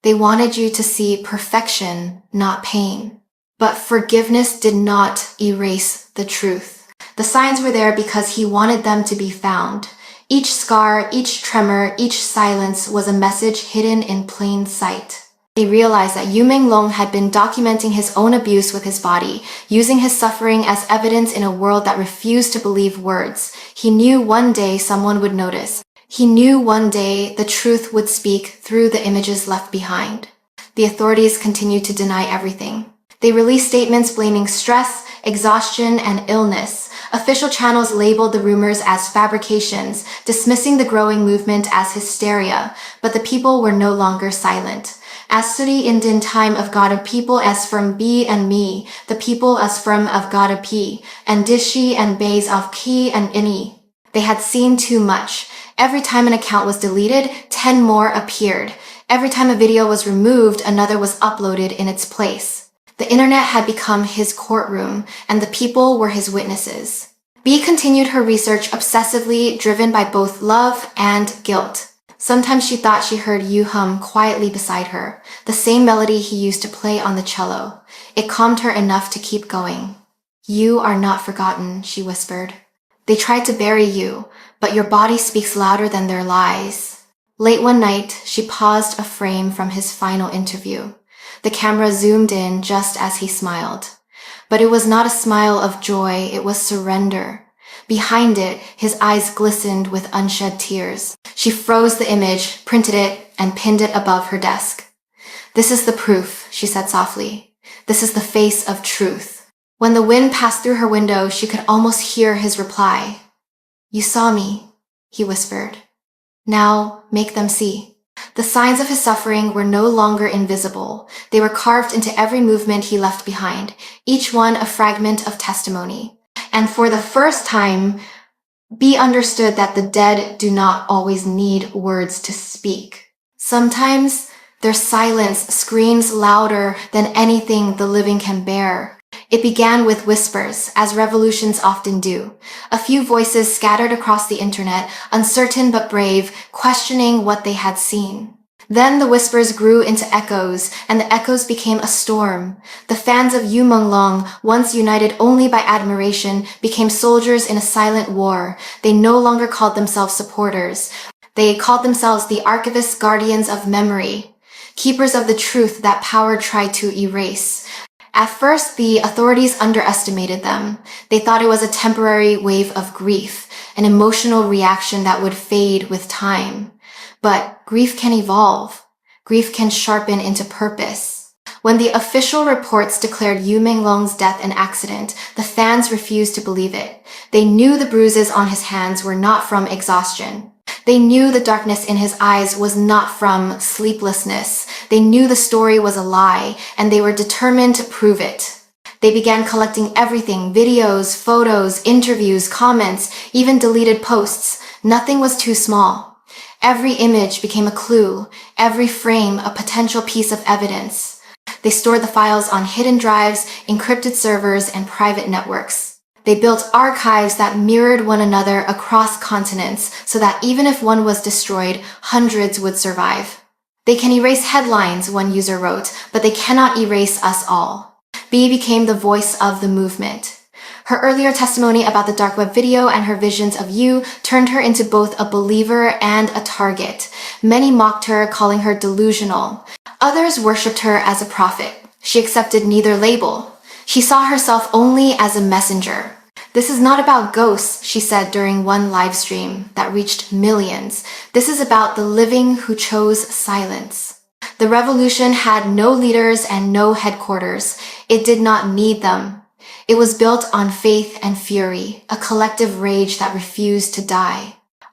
"They wanted you to see perfection, not pain." But forgiveness did not erase the truth. The signs were there because he wanted them to be found. Each scar, each tremor, each silence was a message hidden in plain sight. They realized that Yu Menglong had been documenting his own abuse with his body, using his suffering as evidence in a world that refused to believe words. He knew one day someone would notice. He knew one day the truth would speak through the images left behind. The authorities continued to deny everything. They released statements blaming stress, exhaustion, and illness. Official channels labeled the rumors as fabrications, dismissing the growing movement as hysteria, but the people were no longer silent. "As Suri Indin time of God of people as from Bea and me, the people as from of God of P, and Dishi and Bays of Ki and Ini." They had seen too much. Every time an account was deleted, 10 more appeared. Every time a video was removed, another was uploaded in its place. The internet had become his courtroom, and the people were his witnesses. Bea continued her research obsessively, driven by both love and guilt. Sometimes she thought she heard Yu hum quietly beside her, the same melody he used to play on the cello. It calmed her enough to keep going. "You are not forgotten," she whispered. "They tried to bury you, but your body speaks louder than their lies." Late one night, she paused a frame from his final interview. The camera zoomed in just as he smiled. But it was not a smile of joy, it was surrender. Behind it, his eyes glistened with unshed tears. She froze the image, printed it, and pinned it above her desk. "This is the proof," she said softly. "This is the face of truth." When the wind passed through her window, she could almost hear his reply. "You saw me," he whispered. "Now make them see." The signs of his suffering were no longer invisible. They were carved into every movement he left behind, each one a fragment of testimony. And for the first time, Bea understood that the dead do not always need words to speak. Sometimes their silence screams louder than anything the living can bear. It began with whispers, as revolutions often do. A few voices scattered across the internet, uncertain but brave, questioning what they had seen. Then the whispers grew into echoes, and the echoes became a storm. The fans of Yu Menglong, once united only by admiration, became soldiers in a silent war. They no longer called themselves supporters. They called themselves the archivists, guardians of memory, keepers of the truth that power tried to erase. At first, the authorities underestimated them. They thought it was a temporary wave of grief, an emotional reaction that would fade with time. But grief can evolve. Grief can sharpen into purpose. When the official reports declared Yu Menglong's death an accident, the fans refused to believe it. They knew the bruises on his hands were not from exhaustion. They knew the darkness in his eyes was not from sleeplessness. They knew the story was a lie, and they were determined to prove it. They began collecting everything: videos, photos, interviews, comments, even deleted posts. Nothing was too small. Every image became a clue, every frame a potential piece of evidence. They stored the files on hidden drives, encrypted servers, and private networks. They built archives that mirrored one another across continents so that even if one was destroyed, hundreds would survive. "They can erase headlines," one user wrote, "but they cannot erase us all." Bea became the voice of the movement. Her earlier testimony about the dark web video and her visions of Yu turned her into both a believer and a target. Many mocked her, calling her delusional. Others worshipped her as a prophet. She accepted neither label. She saw herself only as a messenger. "This is not about ghosts," she said during one live stream that reached millions. "This is about the living who chose silence." The revolution had no leaders and no headquarters. It did not need them. It was built on faith and fury, a collective rage that refused to die.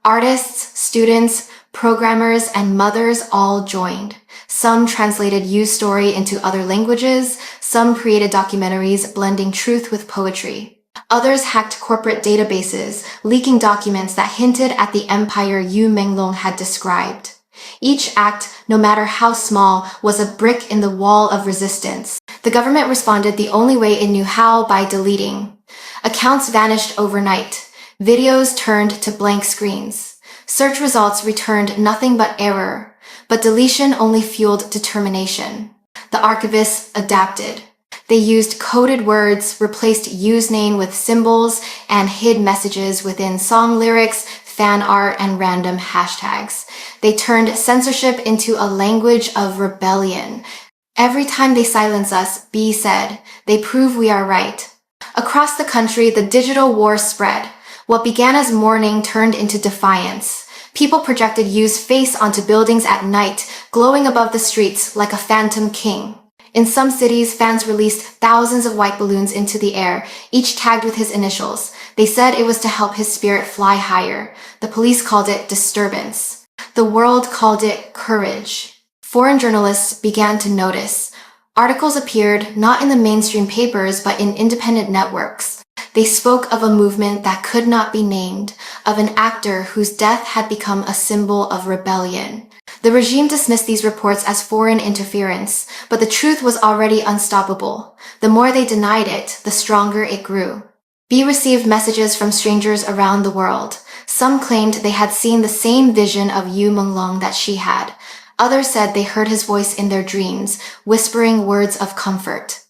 Artists, students, Programmers and mothers all joined. Some translated Yu's story into other languages, some created documentaries blending truth with poetry. Others hacked corporate databases, leaking documents that hinted at the empire Yu Menglong had described. Each act, no matter how small, was a brick in the wall of resistance. The government responded the only way it knew how, by deleting. Accounts vanished overnight. Videos turned to blank screens. Search results returned nothing but error, but deletion only fueled determination. The archivists adapted. They used coded words, replaced Yu's name with symbols, and hid messages within song lyrics, fan art, and random hashtags. They turned censorship into a language of rebellion. Every time they silence us, B said, they prove we are right. Across the country, the digital war spread. What began as mourning turned into defiance. People projected Yu's face onto buildings at night, glowing above the streets like a phantom king. In some cities, fans released thousands of white balloons into the air, each tagged with his initials. They said it was to help his spirit fly higher. The police called it disturbance. The world called it courage. Foreign journalists began to notice. Articles appeared not in the mainstream papers but in independent networks. They spoke of a movement that could not be named, of an actor whose death had become a symbol of rebellion. The regime dismissed these reports as foreign interference, but the truth was already unstoppable. The more they denied it, the stronger it grew. B received messages from strangers around the world. Some claimed they had seen the same vision of Yu Menglong that she had. Others said they heard his voice in their dreams, whispering words of comfort.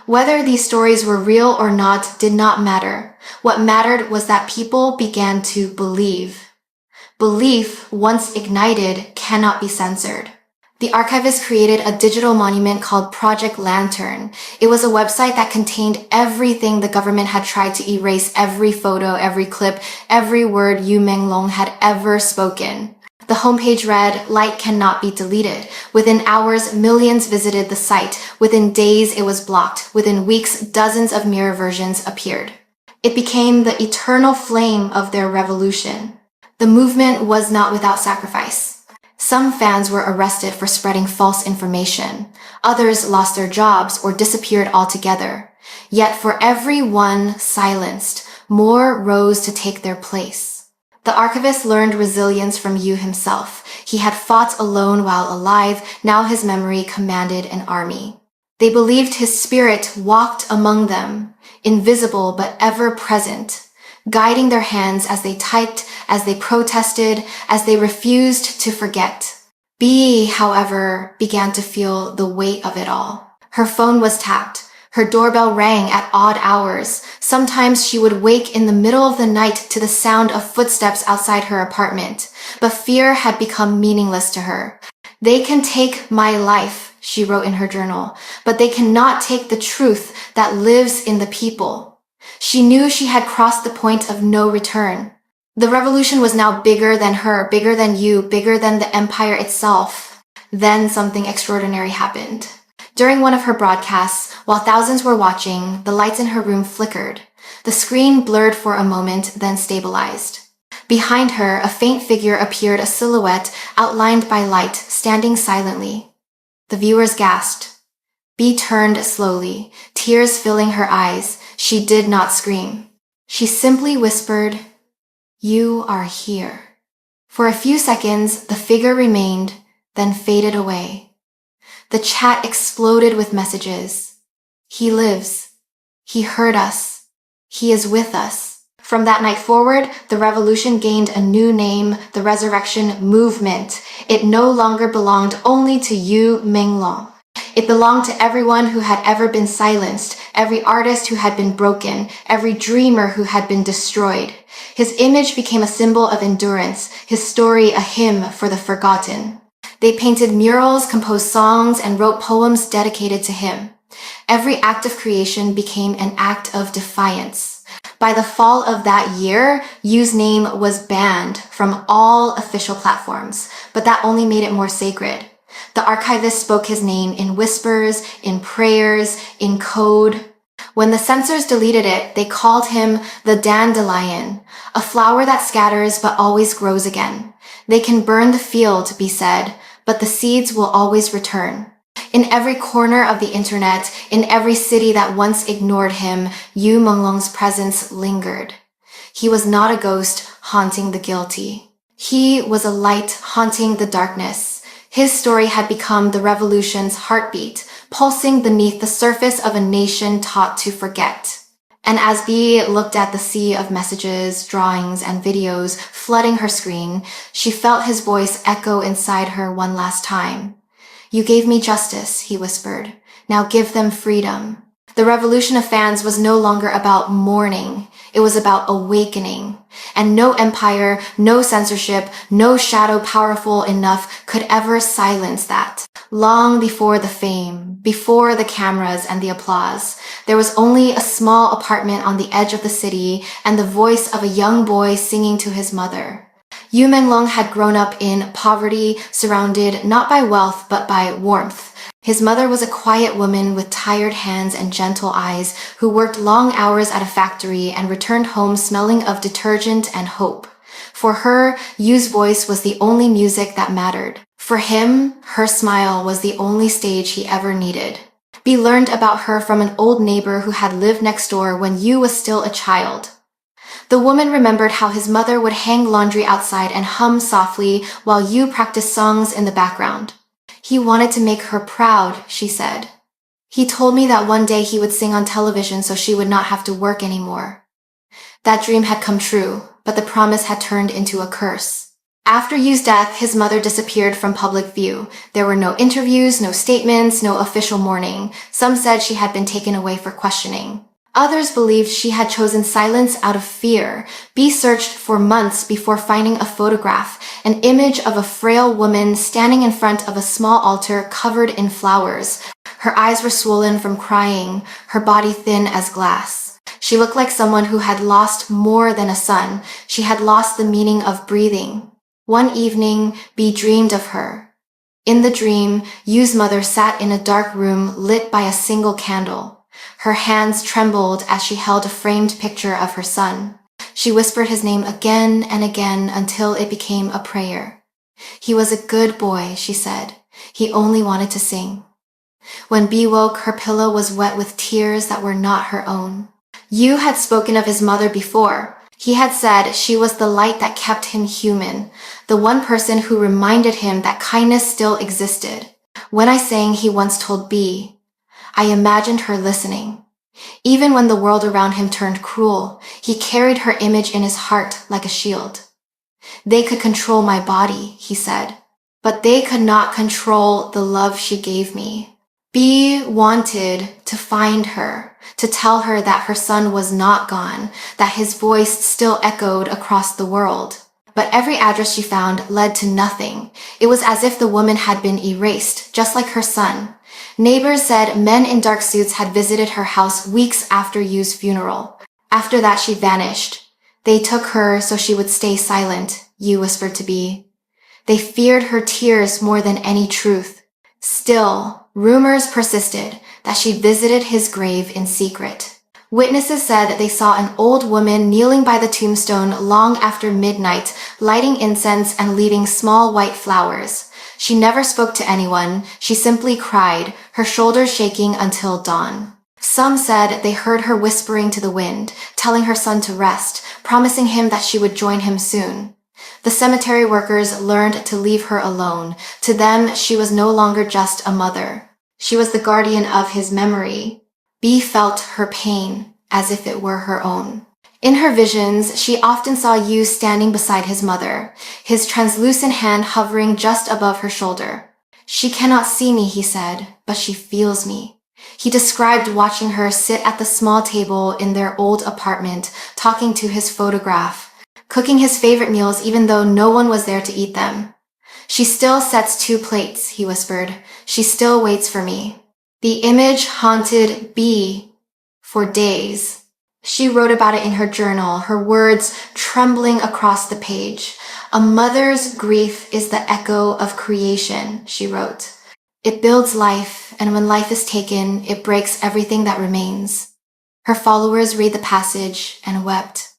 Whether these stories were real or not did not matter. What mattered was that people began to believe. Belief, once ignited, cannot be censored. The archivists created a digital monument called Project Lantern. It was a website that contained everything the government had tried to erase, every photo, every clip, every word Yu Menglong had ever spoken. The homepage read, "Light cannot be deleted." Within hours, millions visited the site. Within days, it was blocked. Within weeks, dozens of mirror versions appeared. It became the eternal flame of their revolution. The movement was not without sacrifice. Some fans were arrested for spreading false information. Others lost their jobs or disappeared altogether. Yet for every one silenced, more rose to take their place. The archivist learned resilience from Yu himself. He had fought alone while alive. Now his memory commanded an army. They believed his spirit walked among them, invisible but ever present, guiding their hands as they typed, as they protested, as they refused to forget. B, however, began to feel the weight of it all. Her phone was tapped. Her doorbell rang at odd hours. Sometimes she would wake in the middle of the night to the sound of footsteps outside her apartment. But fear had become meaningless to her. "They can take my life," she wrote in her journal, "but they cannot take the truth that lives in the people." She knew she had crossed the point of no return. The revolution was now bigger than her, bigger than Yu, bigger than the empire itself. Then something extraordinary happened. During one of her broadcasts, while thousands were watching, the lights in her room flickered. The screen blurred for a moment, then stabilized. Behind her, a faint figure appeared, a silhouette outlined by light, standing silently. The viewers gasped. B turned slowly, tears filling her eyes. She did not scream. She simply whispered, "You are here." For a few seconds, the figure remained, then faded away. The chat exploded with messages. "He lives. He heard us. He is with us." From that night forward, the revolution gained a new name, the Resurrection Movement. It no longer belonged only to Yu Menglong. It belonged to everyone who had ever been silenced, every artist who had been broken, every dreamer who had been destroyed. His image became a symbol of endurance, his story a hymn for the forgotten. They painted murals, composed songs, and wrote poems dedicated to him. Every act of creation became an act of defiance. By the fall of that year, Yu's name was banned from all official platforms, but that only made it more sacred. The archivist spoke his name in whispers, in prayers, in code. When the censors deleted it, they called him the dandelion, a flower that scatters but always grows again. They can burn the field, B said, but the seeds will always return. In every corner of the internet, in every city that once ignored him, Yu Menglong's presence lingered. He was not a ghost haunting the guilty. He was a light haunting the darkness. His story had become the revolution's heartbeat, pulsing beneath the surface of a nation taught to forget. And as Bee looked at the sea of messages, drawings, and videos flooding her screen, she felt his voice echo inside her one last time. "You gave me justice," he whispered. "Now give them freedom." The revolution of fans was no longer about mourning. It was about awakening. And no empire, no censorship, no shadow powerful enough could ever silence that. Long before the fame, before the cameras and the applause, there was only a small apartment on the edge of the city and the voice of a young boy singing to his mother. Yu Menglong had grown up in poverty, surrounded not by wealth but by warmth. His mother was a quiet woman with tired hands and gentle eyes who worked long hours at a factory and returned home smelling of detergent and hope. For her, Yu's voice was the only music that mattered. For him, her smile was the only stage he ever needed. Bee learned about her from an old neighbor who had lived next door when Yu was still a child. The woman remembered how his mother would hang laundry outside and hum softly while Yu practiced songs in the background. "He wanted to make her proud," she said. "He told me that one day he would sing on television so she would not have to work anymore." That dream had come true, but the promise had turned into a curse. After Yu's death, his mother disappeared from public view. There were no interviews, no statements, no official mourning. Some said she had been taken away for questioning. Others believed she had chosen silence out of fear. Bee searched for months before finding a photograph, an image of a frail woman standing in front of a small altar covered in flowers. Her eyes were swollen from crying, her body thin as glass. She looked like someone who had lost more than a son. She had lost the meaning of breathing. One evening, Bee dreamed of her. In the dream, Yu's mother sat in a dark room lit by a single candle. Her hands trembled as she held a framed picture of her son. She whispered his name again and again until it became a prayer. "He was a good boy," she said. "He only wanted to sing." When Bee woke, her pillow was wet with tears that were not her own. Yu had spoken of his mother before. He had said she was the light that kept him human, the one person who reminded him that kindness still existed. When I sang, he once told Bee, I imagined her listening. Even when the world around him turned cruel, he carried her image in his heart like a shield. "They could control my body," he said, "but they could not control the love she gave me." Bee wanted to find her, to tell her that her son was not gone, that his voice still echoed across the world. But every address she found led to nothing. It was as if the woman had been erased, just like her son. Neighbors said men in dark suits had visited her house weeks after Yu's funeral. After that, she vanished. "They took her so she would stay silent," Yu whispered to Bee. "They feared her tears more than any truth." Still, rumors persisted that she visited his grave in secret. Witnesses said that they saw an old woman kneeling by the tombstone long after midnight, lighting incense and leaving small white flowers. She never spoke to anyone. She simply cried, her shoulders shaking until dawn. Some said they heard her whispering to the wind, telling her son to rest, promising him that she would join him soon. The cemetery workers learned to leave her alone. To them, she was no longer just a mother. She was the guardian of his memory. Bee felt her pain as if it were her own. In her visions, she often saw Yu standing beside his mother, his translucent hand hovering just above her shoulder. "She cannot see me," he said, "but she feels me." He described watching her sit at the small table in their old apartment, talking to his photograph, cooking his favorite meals even though no one was there to eat them. "She still sets 2 plates, he whispered. "She still waits for me." The image haunted Bee for days. She wrote about it in her journal, her words trembling across the page. "A mother's grief is the echo of creation," she wrote. "It builds life, and when life is taken, it breaks everything that remains." Her followers read the passage and wept.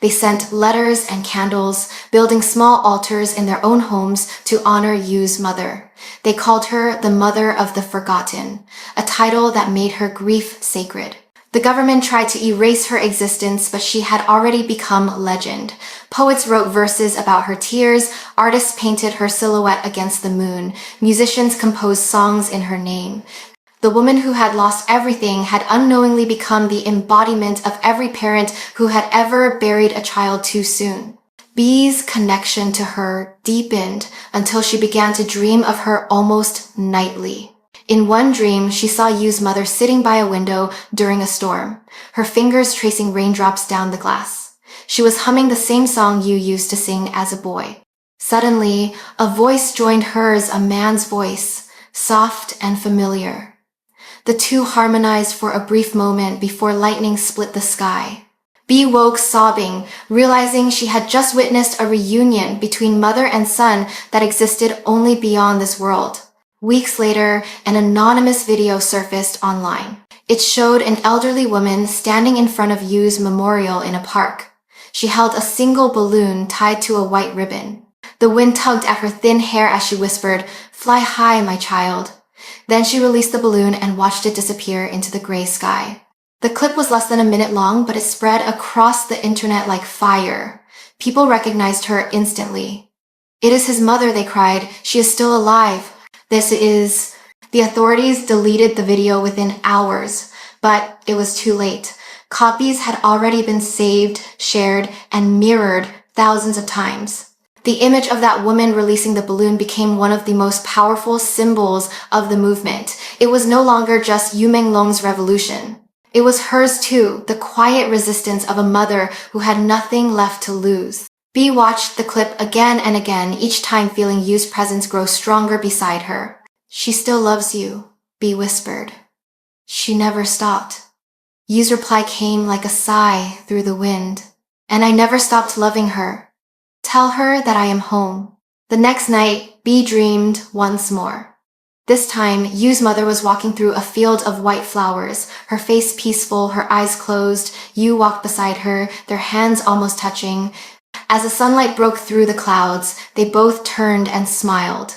They sent letters and candles, building small altars in their own homes to honor Yu's mother. They called her the Mother of the Forgotten, a title that made her grief sacred. The government tried to erase her existence, but she had already become legend. Poets wrote verses about her tears, artists painted her silhouette against the moon, musicians composed songs in her name. The woman who had lost everything had unknowingly become the embodiment of every parent who had ever buried a child too soon. B's connection to her deepened until she began to dream of her almost nightly. In one dream, she saw Yu's mother sitting by a window during a storm, her fingers tracing raindrops down the glass. She was humming the same song Yu used to sing as a boy. Suddenly, a voice joined hers, a man's voice, soft and familiar. The two harmonized for a brief moment before lightning split the sky. B woke sobbing, realizing she had just witnessed a reunion between mother and son that existed only beyond this world. Weeks later, an anonymous video surfaced online. It showed an elderly woman standing in front of Yu's memorial in a park. She held a single balloon tied to a white ribbon. The wind tugged at her thin hair as she whispered, "Fly high, my child." Then she released the balloon and watched it disappear into the gray sky. The clip was less than a minute long, but it spread across the internet like fire. People recognized her instantly. "It is his mother," they cried. "She is still alive." The authorities deleted the video within hours, but it was too late. Copies had already been saved, shared, and mirrored thousands of times. The image of that woman releasing the balloon became one of the most powerful symbols of the movement. It was no longer just Yu Menglong's revolution. It was hers too, the quiet resistance of a mother who had nothing left to lose. B watched the clip again and again, each time feeling Yu's presence grow stronger beside her. "She still loves you," B whispered. She never stopped. Yu's reply came like a sigh through the wind. "And I never stopped loving her. Tell her that I am home." The next night, B dreamed once more. This time, Yu's mother was walking through a field of white flowers, her face peaceful, her eyes closed. Yu walked beside her, their hands almost touching. As the sunlight broke through the clouds, they both turned and smiled.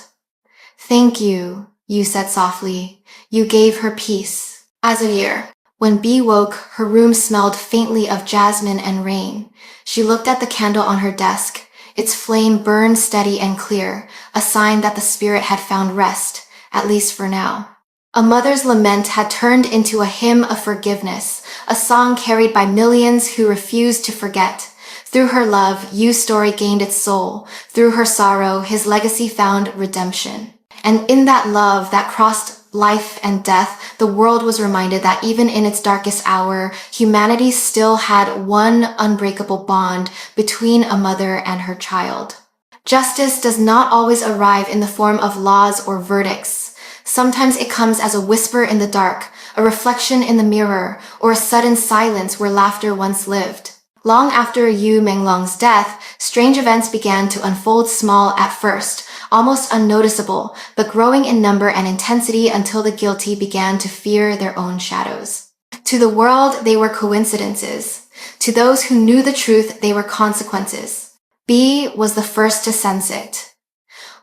"Thank you," Yu said softly. "You gave her peace." As a year, when B woke, her room smelled faintly of jasmine and rain. She looked at the candle on her desk. Its flame burned steady and clear, a sign that the spirit had found rest, at least for now. A mother's lament had turned into a hymn of forgiveness, a song carried by millions who refused to forget. Through her love, Yu's story gained its soul. Through her sorrow, his legacy found redemption. And in that love that crossed life and death, the world was reminded that even in its darkest hour, humanity still had one unbreakable bond between a mother and her child. Justice does not always arrive in the form of laws or verdicts. Sometimes it comes as a whisper in the dark, a reflection in the mirror, or a sudden silence where laughter once lived. Long after Yu Menglong's death, strange events began to unfold, small at first, almost unnoticeable, but growing in number and intensity until the guilty began to fear their own shadows. To the world, they were coincidences. To those who knew the truth, they were consequences. B was the first to sense it.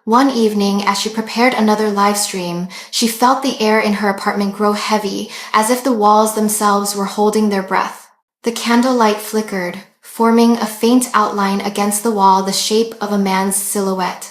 One evening, as she prepared another live stream, she felt the air in her apartment grow heavy, as if the walls themselves were holding their breath. The candlelight flickered, forming a faint outline against the wall, the shape of a man's silhouette.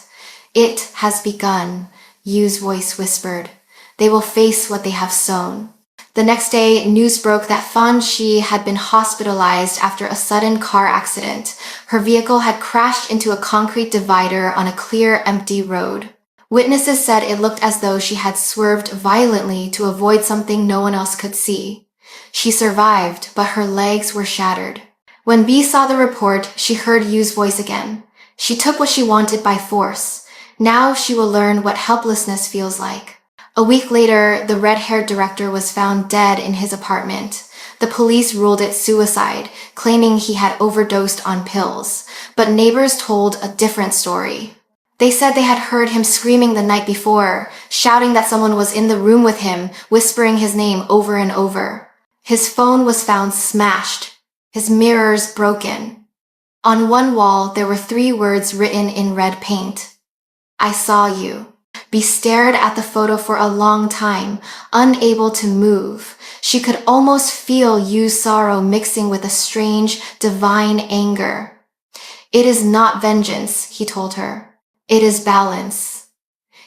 "It has begun," Yu's voice whispered. "They will face what they have sown." The next day, news broke that Fan Shi had been hospitalized after a sudden car accident. Her vehicle had crashed into a concrete divider on a clear, empty road. Witnesses said it looked as though she had swerved violently to avoid something no one else could see. She survived, but her legs were shattered. When B saw the report, she heard Yu's voice again. She took what she wanted by force. Now she will learn what helplessness feels like. A week later, the red-haired director was found dead in his apartment. The police ruled it suicide, claiming he had overdosed on pills. But neighbors told a different story. They said they had heard him screaming the night before, shouting that someone was in the room with him, whispering his name over and over. His phone was found smashed, his mirrors broken. On one wall, there were 3 words written in red paint. I saw you. B stared at the photo for a long time, unable to move. She could almost feel Yu's sorrow mixing with a strange, divine anger. It is not vengeance, he told her. It is balance.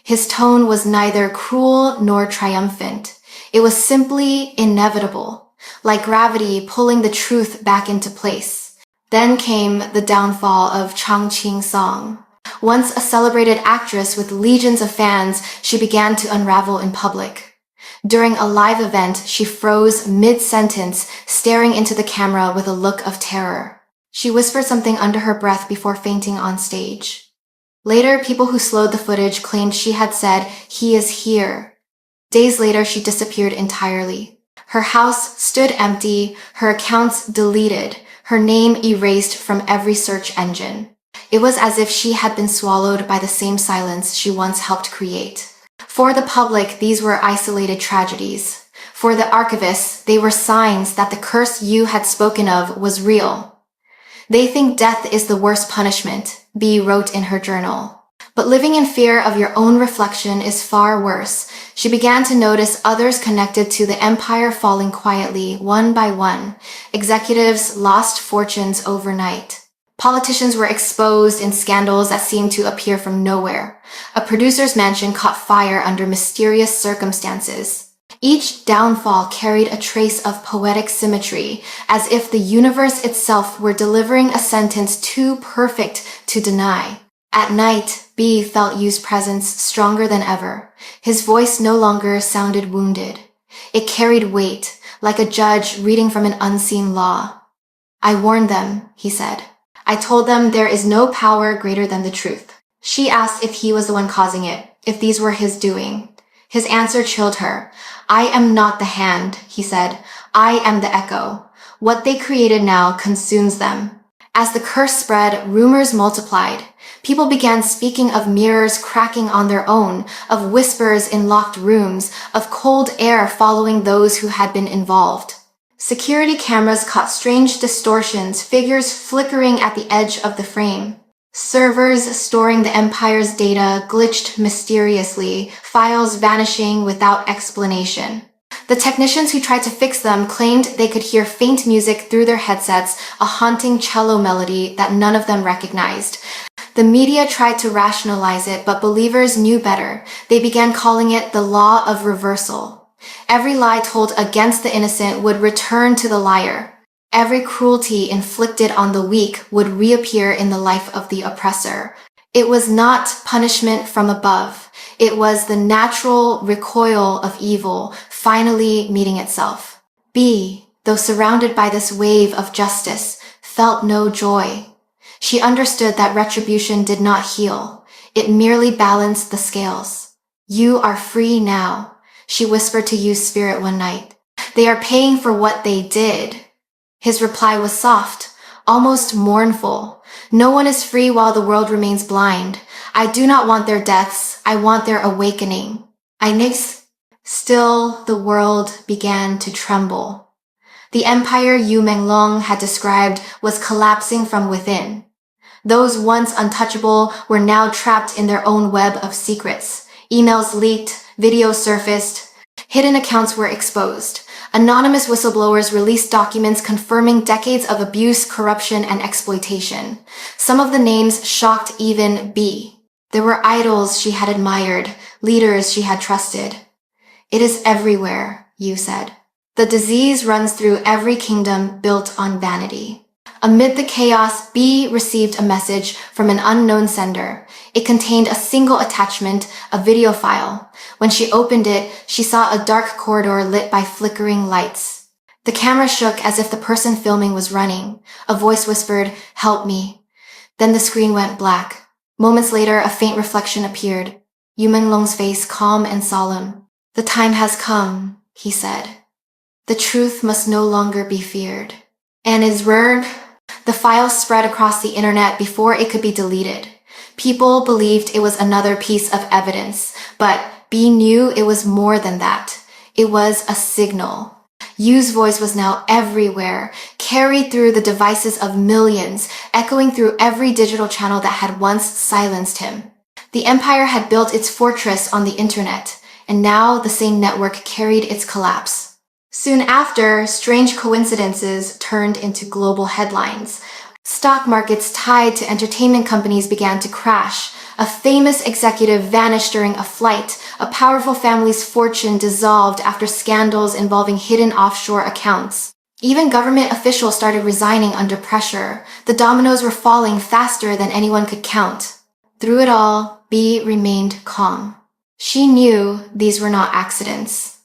His tone was neither cruel nor triumphant. It was simply inevitable, like gravity pulling the truth back into place. Then came the downfall of Changqing Song. Once a celebrated actress with legions of fans, she began to unravel in public. During a live event, she froze mid-sentence, staring into the camera with a look of terror. She whispered something under her breath before fainting on stage. Later, people who slowed the footage claimed she had said, "He is here." Days later, she disappeared entirely. Her house stood empty, her accounts deleted, her name erased from every search engine. It was as if she had been swallowed by the same silence she once helped create. For the public, these were isolated tragedies. For the archivists, they were signs that the curse Yu had spoken of was real. They think death is the worst punishment, B wrote in her journal. But living in fear of your own reflection is far worse. She began to notice others connected to the empire falling quietly, one by one. Executives lost fortunes overnight. Politicians were exposed in scandals that seemed to appear from nowhere. A producer's mansion caught fire under mysterious circumstances. Each downfall carried a trace of poetic symmetry, as if the universe itself were delivering a sentence too perfect to deny. At night, B felt Yu's presence stronger than ever. His voice no longer sounded wounded. It carried weight, like a judge reading from an unseen law. I warned them, he said. I told them there is no power greater than the truth. She asked if he was the one causing it, if these were his doing. His answer chilled her. I am not the hand, he said. I am the echo. What they created now consumes them. As the curse spread, rumors multiplied. People began speaking of mirrors cracking on their own, of whispers in locked rooms, of cold air following those who had been involved. Security cameras caught strange distortions, figures flickering at the edge of the frame. Servers storing the Empire's data glitched mysteriously, files vanishing without explanation. The technicians who tried to fix them claimed they could hear faint music through their headsets, a haunting cello melody that none of them recognized. The media tried to rationalize it, but believers knew better. They began calling it the law of reversal. Every lie told against the innocent would return to the liar. Every cruelty inflicted on the weak would reappear in the life of the oppressor. It was not punishment from above. It was the natural recoil of evil finally meeting itself. B, though surrounded by this wave of justice, felt no joy. She understood that retribution did not heal. It merely balanced the scales. You are free now, she whispered to Yu's spirit one night. They are paying for what they did. His reply was soft, almost mournful. No one is free while the world remains blind. I do not want their deaths. I want their awakening. Still, the world began to tremble. The empire Yu Menglong had described was collapsing from within. Those once untouchable were now trapped in their own web of secrets. Emails leaked, videos surfaced, hidden accounts were exposed. Anonymous whistleblowers released documents confirming decades of abuse, corruption, and exploitation. Some of the names shocked even B. There were idols she had admired, leaders she had trusted. It is everywhere, Yu said. The disease runs through every kingdom built on vanity. Amid the chaos, B received a message from an unknown sender. It contained a single attachment, a video file. When she opened it, she saw a dark corridor lit by flickering lights. The camera shook as if the person filming was running. A voice whispered, "Help me." Then the screen went black. Moments later, a faint reflection appeared. Yu Menglong's face calm and solemn. The time has come, he said. The truth must no longer be feared. And his word, the file spread across the internet before it could be deleted. People believed it was another piece of evidence, but B knew it was more than that. It was a signal. Yu's voice was now everywhere, carried through the devices of millions, echoing through every digital channel that had once silenced him. The empire had built its fortress on the internet, and now the same network carried its collapse. Soon after, strange coincidences turned into global headlines. Stock markets tied to entertainment companies began to crash. A famous executive vanished during a flight. A powerful family's fortune dissolved after scandals involving hidden offshore accounts. Even government officials started resigning under pressure. The dominoes were falling faster than anyone could count. Through it all, Bee remained calm. She knew these were not accidents.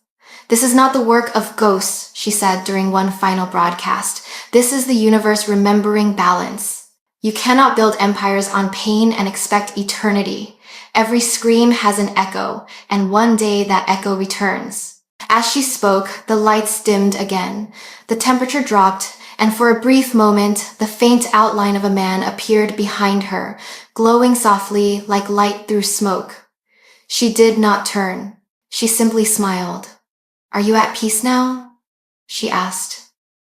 "This is not the work of ghosts," she said during one final broadcast. "This is the universe remembering balance. You cannot build empires on pain and expect eternity. Every scream has an echo, and one day that echo returns." As she spoke, the lights dimmed again. The temperature dropped, and for a brief moment, the faint outline of a man appeared behind her, glowing softly like light through smoke. She did not turn. She simply smiled. "Are you at peace now?" she asked.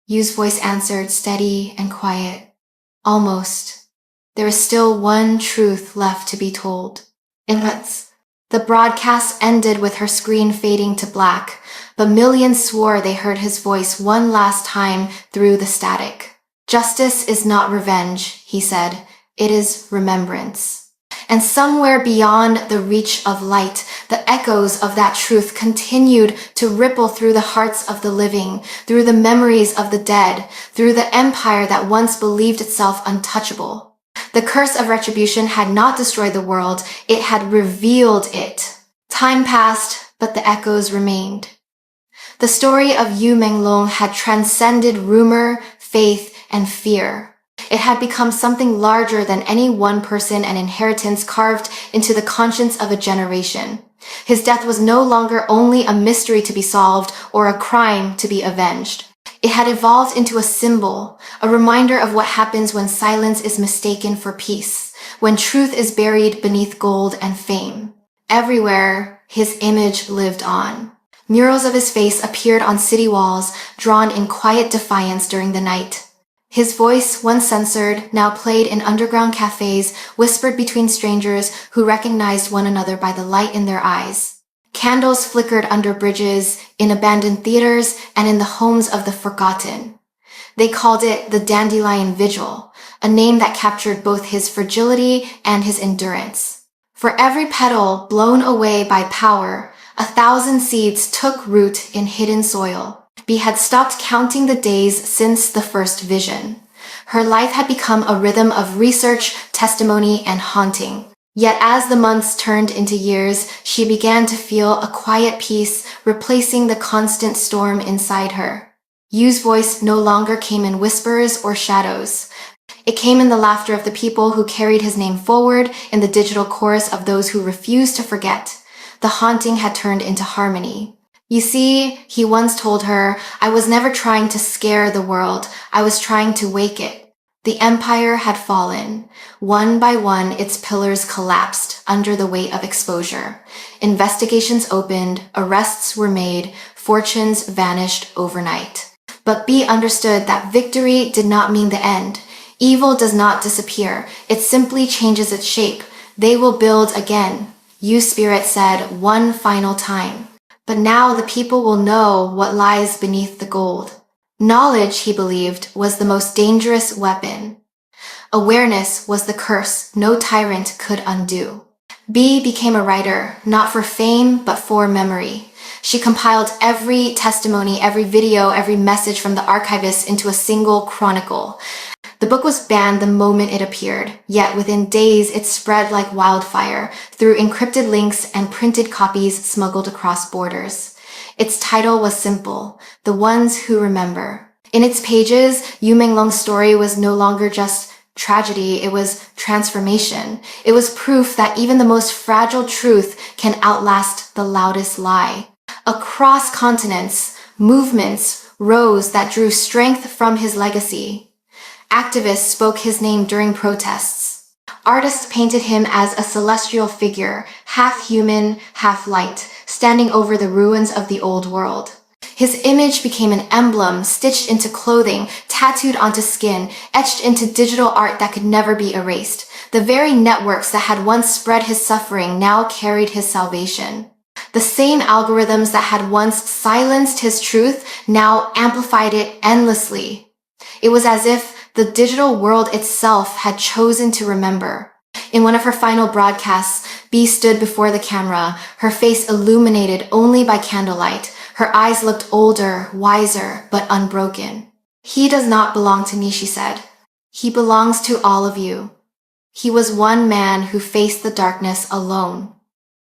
Yu's voice answered, steady and quiet. "Almost. There is still one truth left to be told." The broadcast ended with her screen fading to black, but millions swore they heard his voice one last time through the static. "Justice is not revenge," he said. "It is remembrance." And somewhere beyond the reach of light, the echoes of that truth continued to ripple through the hearts of the living, through the memories of the dead, through the empire that once believed itself untouchable. The curse of retribution had not destroyed the world, it had revealed it. Time passed, but the echoes remained. The story of Yu Menglong had transcended rumor, faith, and fear. It had become something larger than any one person and inheritance carved into the conscience of a generation. His death was no longer only a mystery to be solved or a crime to be avenged. It had evolved into a symbol, a reminder of what happens when silence is mistaken for peace, when truth is buried beneath gold and fame. Everywhere, his image lived on. Murals of his face appeared on city walls, drawn in quiet defiance during the night. His voice, once censored, now played in underground cafes, whispered between strangers who recognized one another by the light in their eyes. Candles flickered under bridges, in abandoned theaters, and in the homes of the forgotten. They called it the Dandelion Vigil, a name that captured both his fragility and his endurance. For every petal blown away by power, 1,000 seeds took root in hidden soil. Bee had stopped counting the days since the first vision. Her life had become a rhythm of research, testimony, and haunting. Yet as the months turned into years, she began to feel a quiet peace replacing the constant storm inside her. Yu's voice no longer came in whispers or shadows. It came in the laughter of the people who carried his name forward, in the digital chorus of those who refused to forget. The haunting had turned into harmony. "You see," he once told her, "I was never trying to scare the world. I was trying to wake it." The empire had fallen. One by one, its pillars collapsed under the weight of exposure. Investigations opened, arrests were made, fortunes vanished overnight. But Bee understood that victory did not mean the end. Evil does not disappear. It simply changes its shape. "They will build again," Yu's spirit said one final time. But now the people will know what lies beneath the gold. Knowledge, he believed, was the most dangerous weapon. Awareness was the curse no tyrant could undo. Bee became a writer, not for fame, but for memory. She compiled every testimony, every video, every message from the archivists into a single chronicle. The book was banned the moment it appeared, yet within days it spread like wildfire through encrypted links and printed copies smuggled across borders. Its title was simple, "The Ones Who Remember." In its pages, Yu Menglong's story was no longer just tragedy, it was transformation. It was proof that even the most fragile truth can outlast the loudest lie. Across continents, movements rose that drew strength from his legacy. Activists spoke his name during protests. Artists painted him as a celestial figure, half human, half light, standing over the ruins of the old world. His image became an emblem, stitched into clothing, tattooed onto skin, etched into digital art that could never be erased. The very networks that had once spread his suffering now carried his salvation. The same algorithms that had once silenced his truth now amplified it endlessly. It was as if the digital world itself had chosen to remember. In one of her final broadcasts, B stood before the camera, her face illuminated only by candlelight. Her eyes looked older, wiser, but unbroken. "He does not belong to me," she said. "He belongs to all of you." He was one man who faced the darkness alone.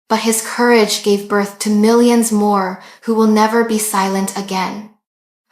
But his courage gave birth to millions more who will never be silent again.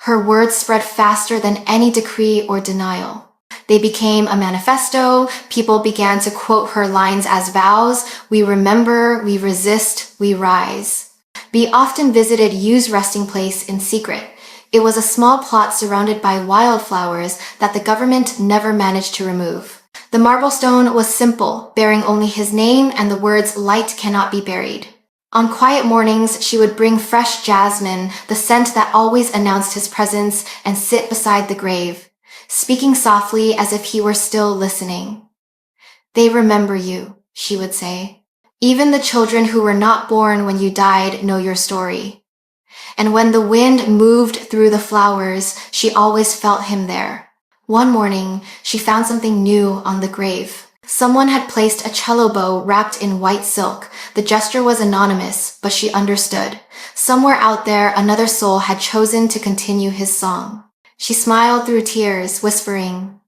Her words spread faster than any decree or denial. They became a manifesto. People began to quote her lines as vows. "We remember, we resist, we rise." B often visited Yu's resting place in secret. It was a small plot surrounded by wildflowers that the government never managed to remove. The marble stone was simple, bearing only his name and the words "light cannot be buried." On quiet mornings, she would bring fresh jasmine, the scent that always announced his presence, and sit beside the grave, speaking softly as if he were still listening. "They remember you," she would say. "Even the children who were not born when you died know your story." And when the wind moved through the flowers, she always felt him there. One morning, she found something new on the grave. Someone had placed a cello bow wrapped in white silk. The gesture was anonymous, but she understood. Somewhere out there, another soul had chosen to continue his song. She smiled through tears, whispering,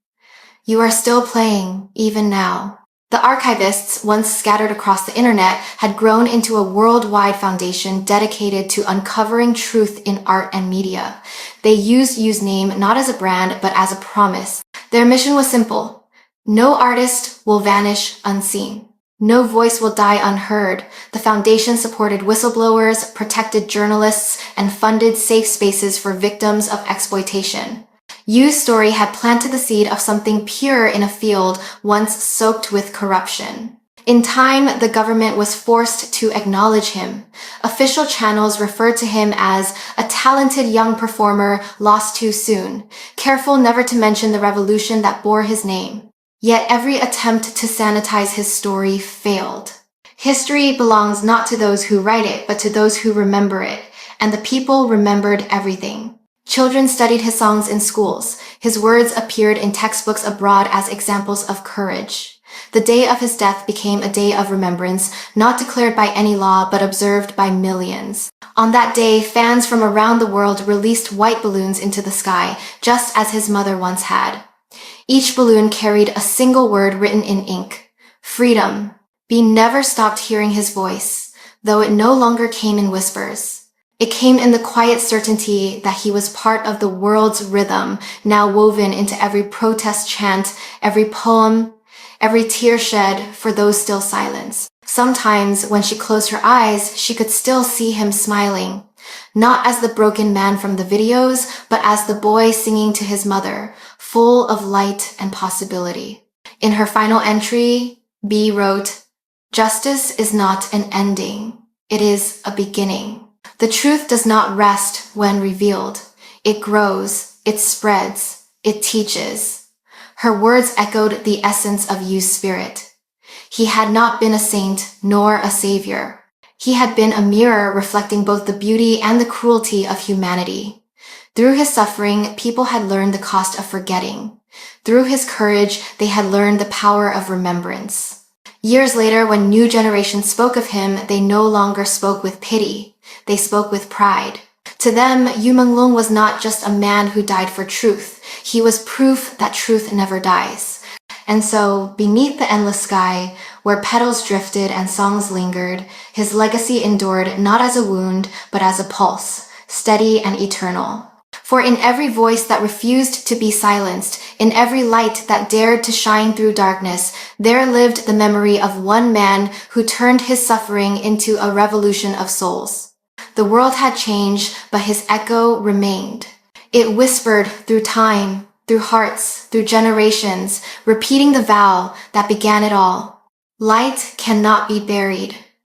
"You are still playing, even now." The archivists, once scattered across the internet, had grown into a worldwide foundation dedicated to uncovering truth in art and media. They used Yu's name not as a brand, but as a promise. Their mission was simple. No artist will vanish unseen. No voice will die unheard. The foundation supported whistleblowers, protected journalists, and funded safe spaces for victims of exploitation. Yu's story had planted the seed of something pure in a field once soaked with corruption. In time, the government was forced to acknowledge him. Official channels referred to him as a talented young performer lost too soon, careful never to mention the revolution that bore his name. Yet every attempt to sanitize his story failed. History belongs not to those who write it, but to those who remember it, and the people remembered everything. Children studied his songs in schools. His words appeared in textbooks abroad as examples of courage. The day of his death became a day of remembrance, not declared by any law, but observed by millions. On that day, fans from around the world released white balloons into the sky, just as his mother once had. Each balloon carried a single word written in ink: freedom. B never stopped hearing his voice, though it no longer came in whispers. It came in the quiet certainty that he was part of the world's rhythm, now woven into every protest chant, every poem, every tear shed for those still silenced. Sometimes, when she closed her eyes, she could still see him smiling, not as the broken man from the videos, but as the boy singing to his mother, full of light and possibility. In her final entry, B wrote, "Justice is not an ending. It is a beginning." The truth does not rest when revealed. It grows, it spreads, it teaches. Her words echoed the essence of Yu's spirit. He had not been a saint nor a savior. He had been a mirror reflecting both the beauty and the cruelty of humanity. Through his suffering, people had learned the cost of forgetting. Through his courage, they had learned the power of remembrance. Years later, when new generations spoke of him, they no longer spoke with pity. They spoke with pride. To them, Yu Menglong was not just a man who died for truth. He was proof that truth never dies. And so, beneath the endless sky, where petals drifted and songs lingered, his legacy endured not as a wound, but as a pulse, steady and eternal. For in every voice that refused to be silenced, in every light that dared to shine through darkness, there lived the memory of one man who turned his suffering into a revolution of souls. The world had changed, but his echo remained. It whispered through time, through hearts, through generations, repeating the vow that began it all. Light cannot be buried.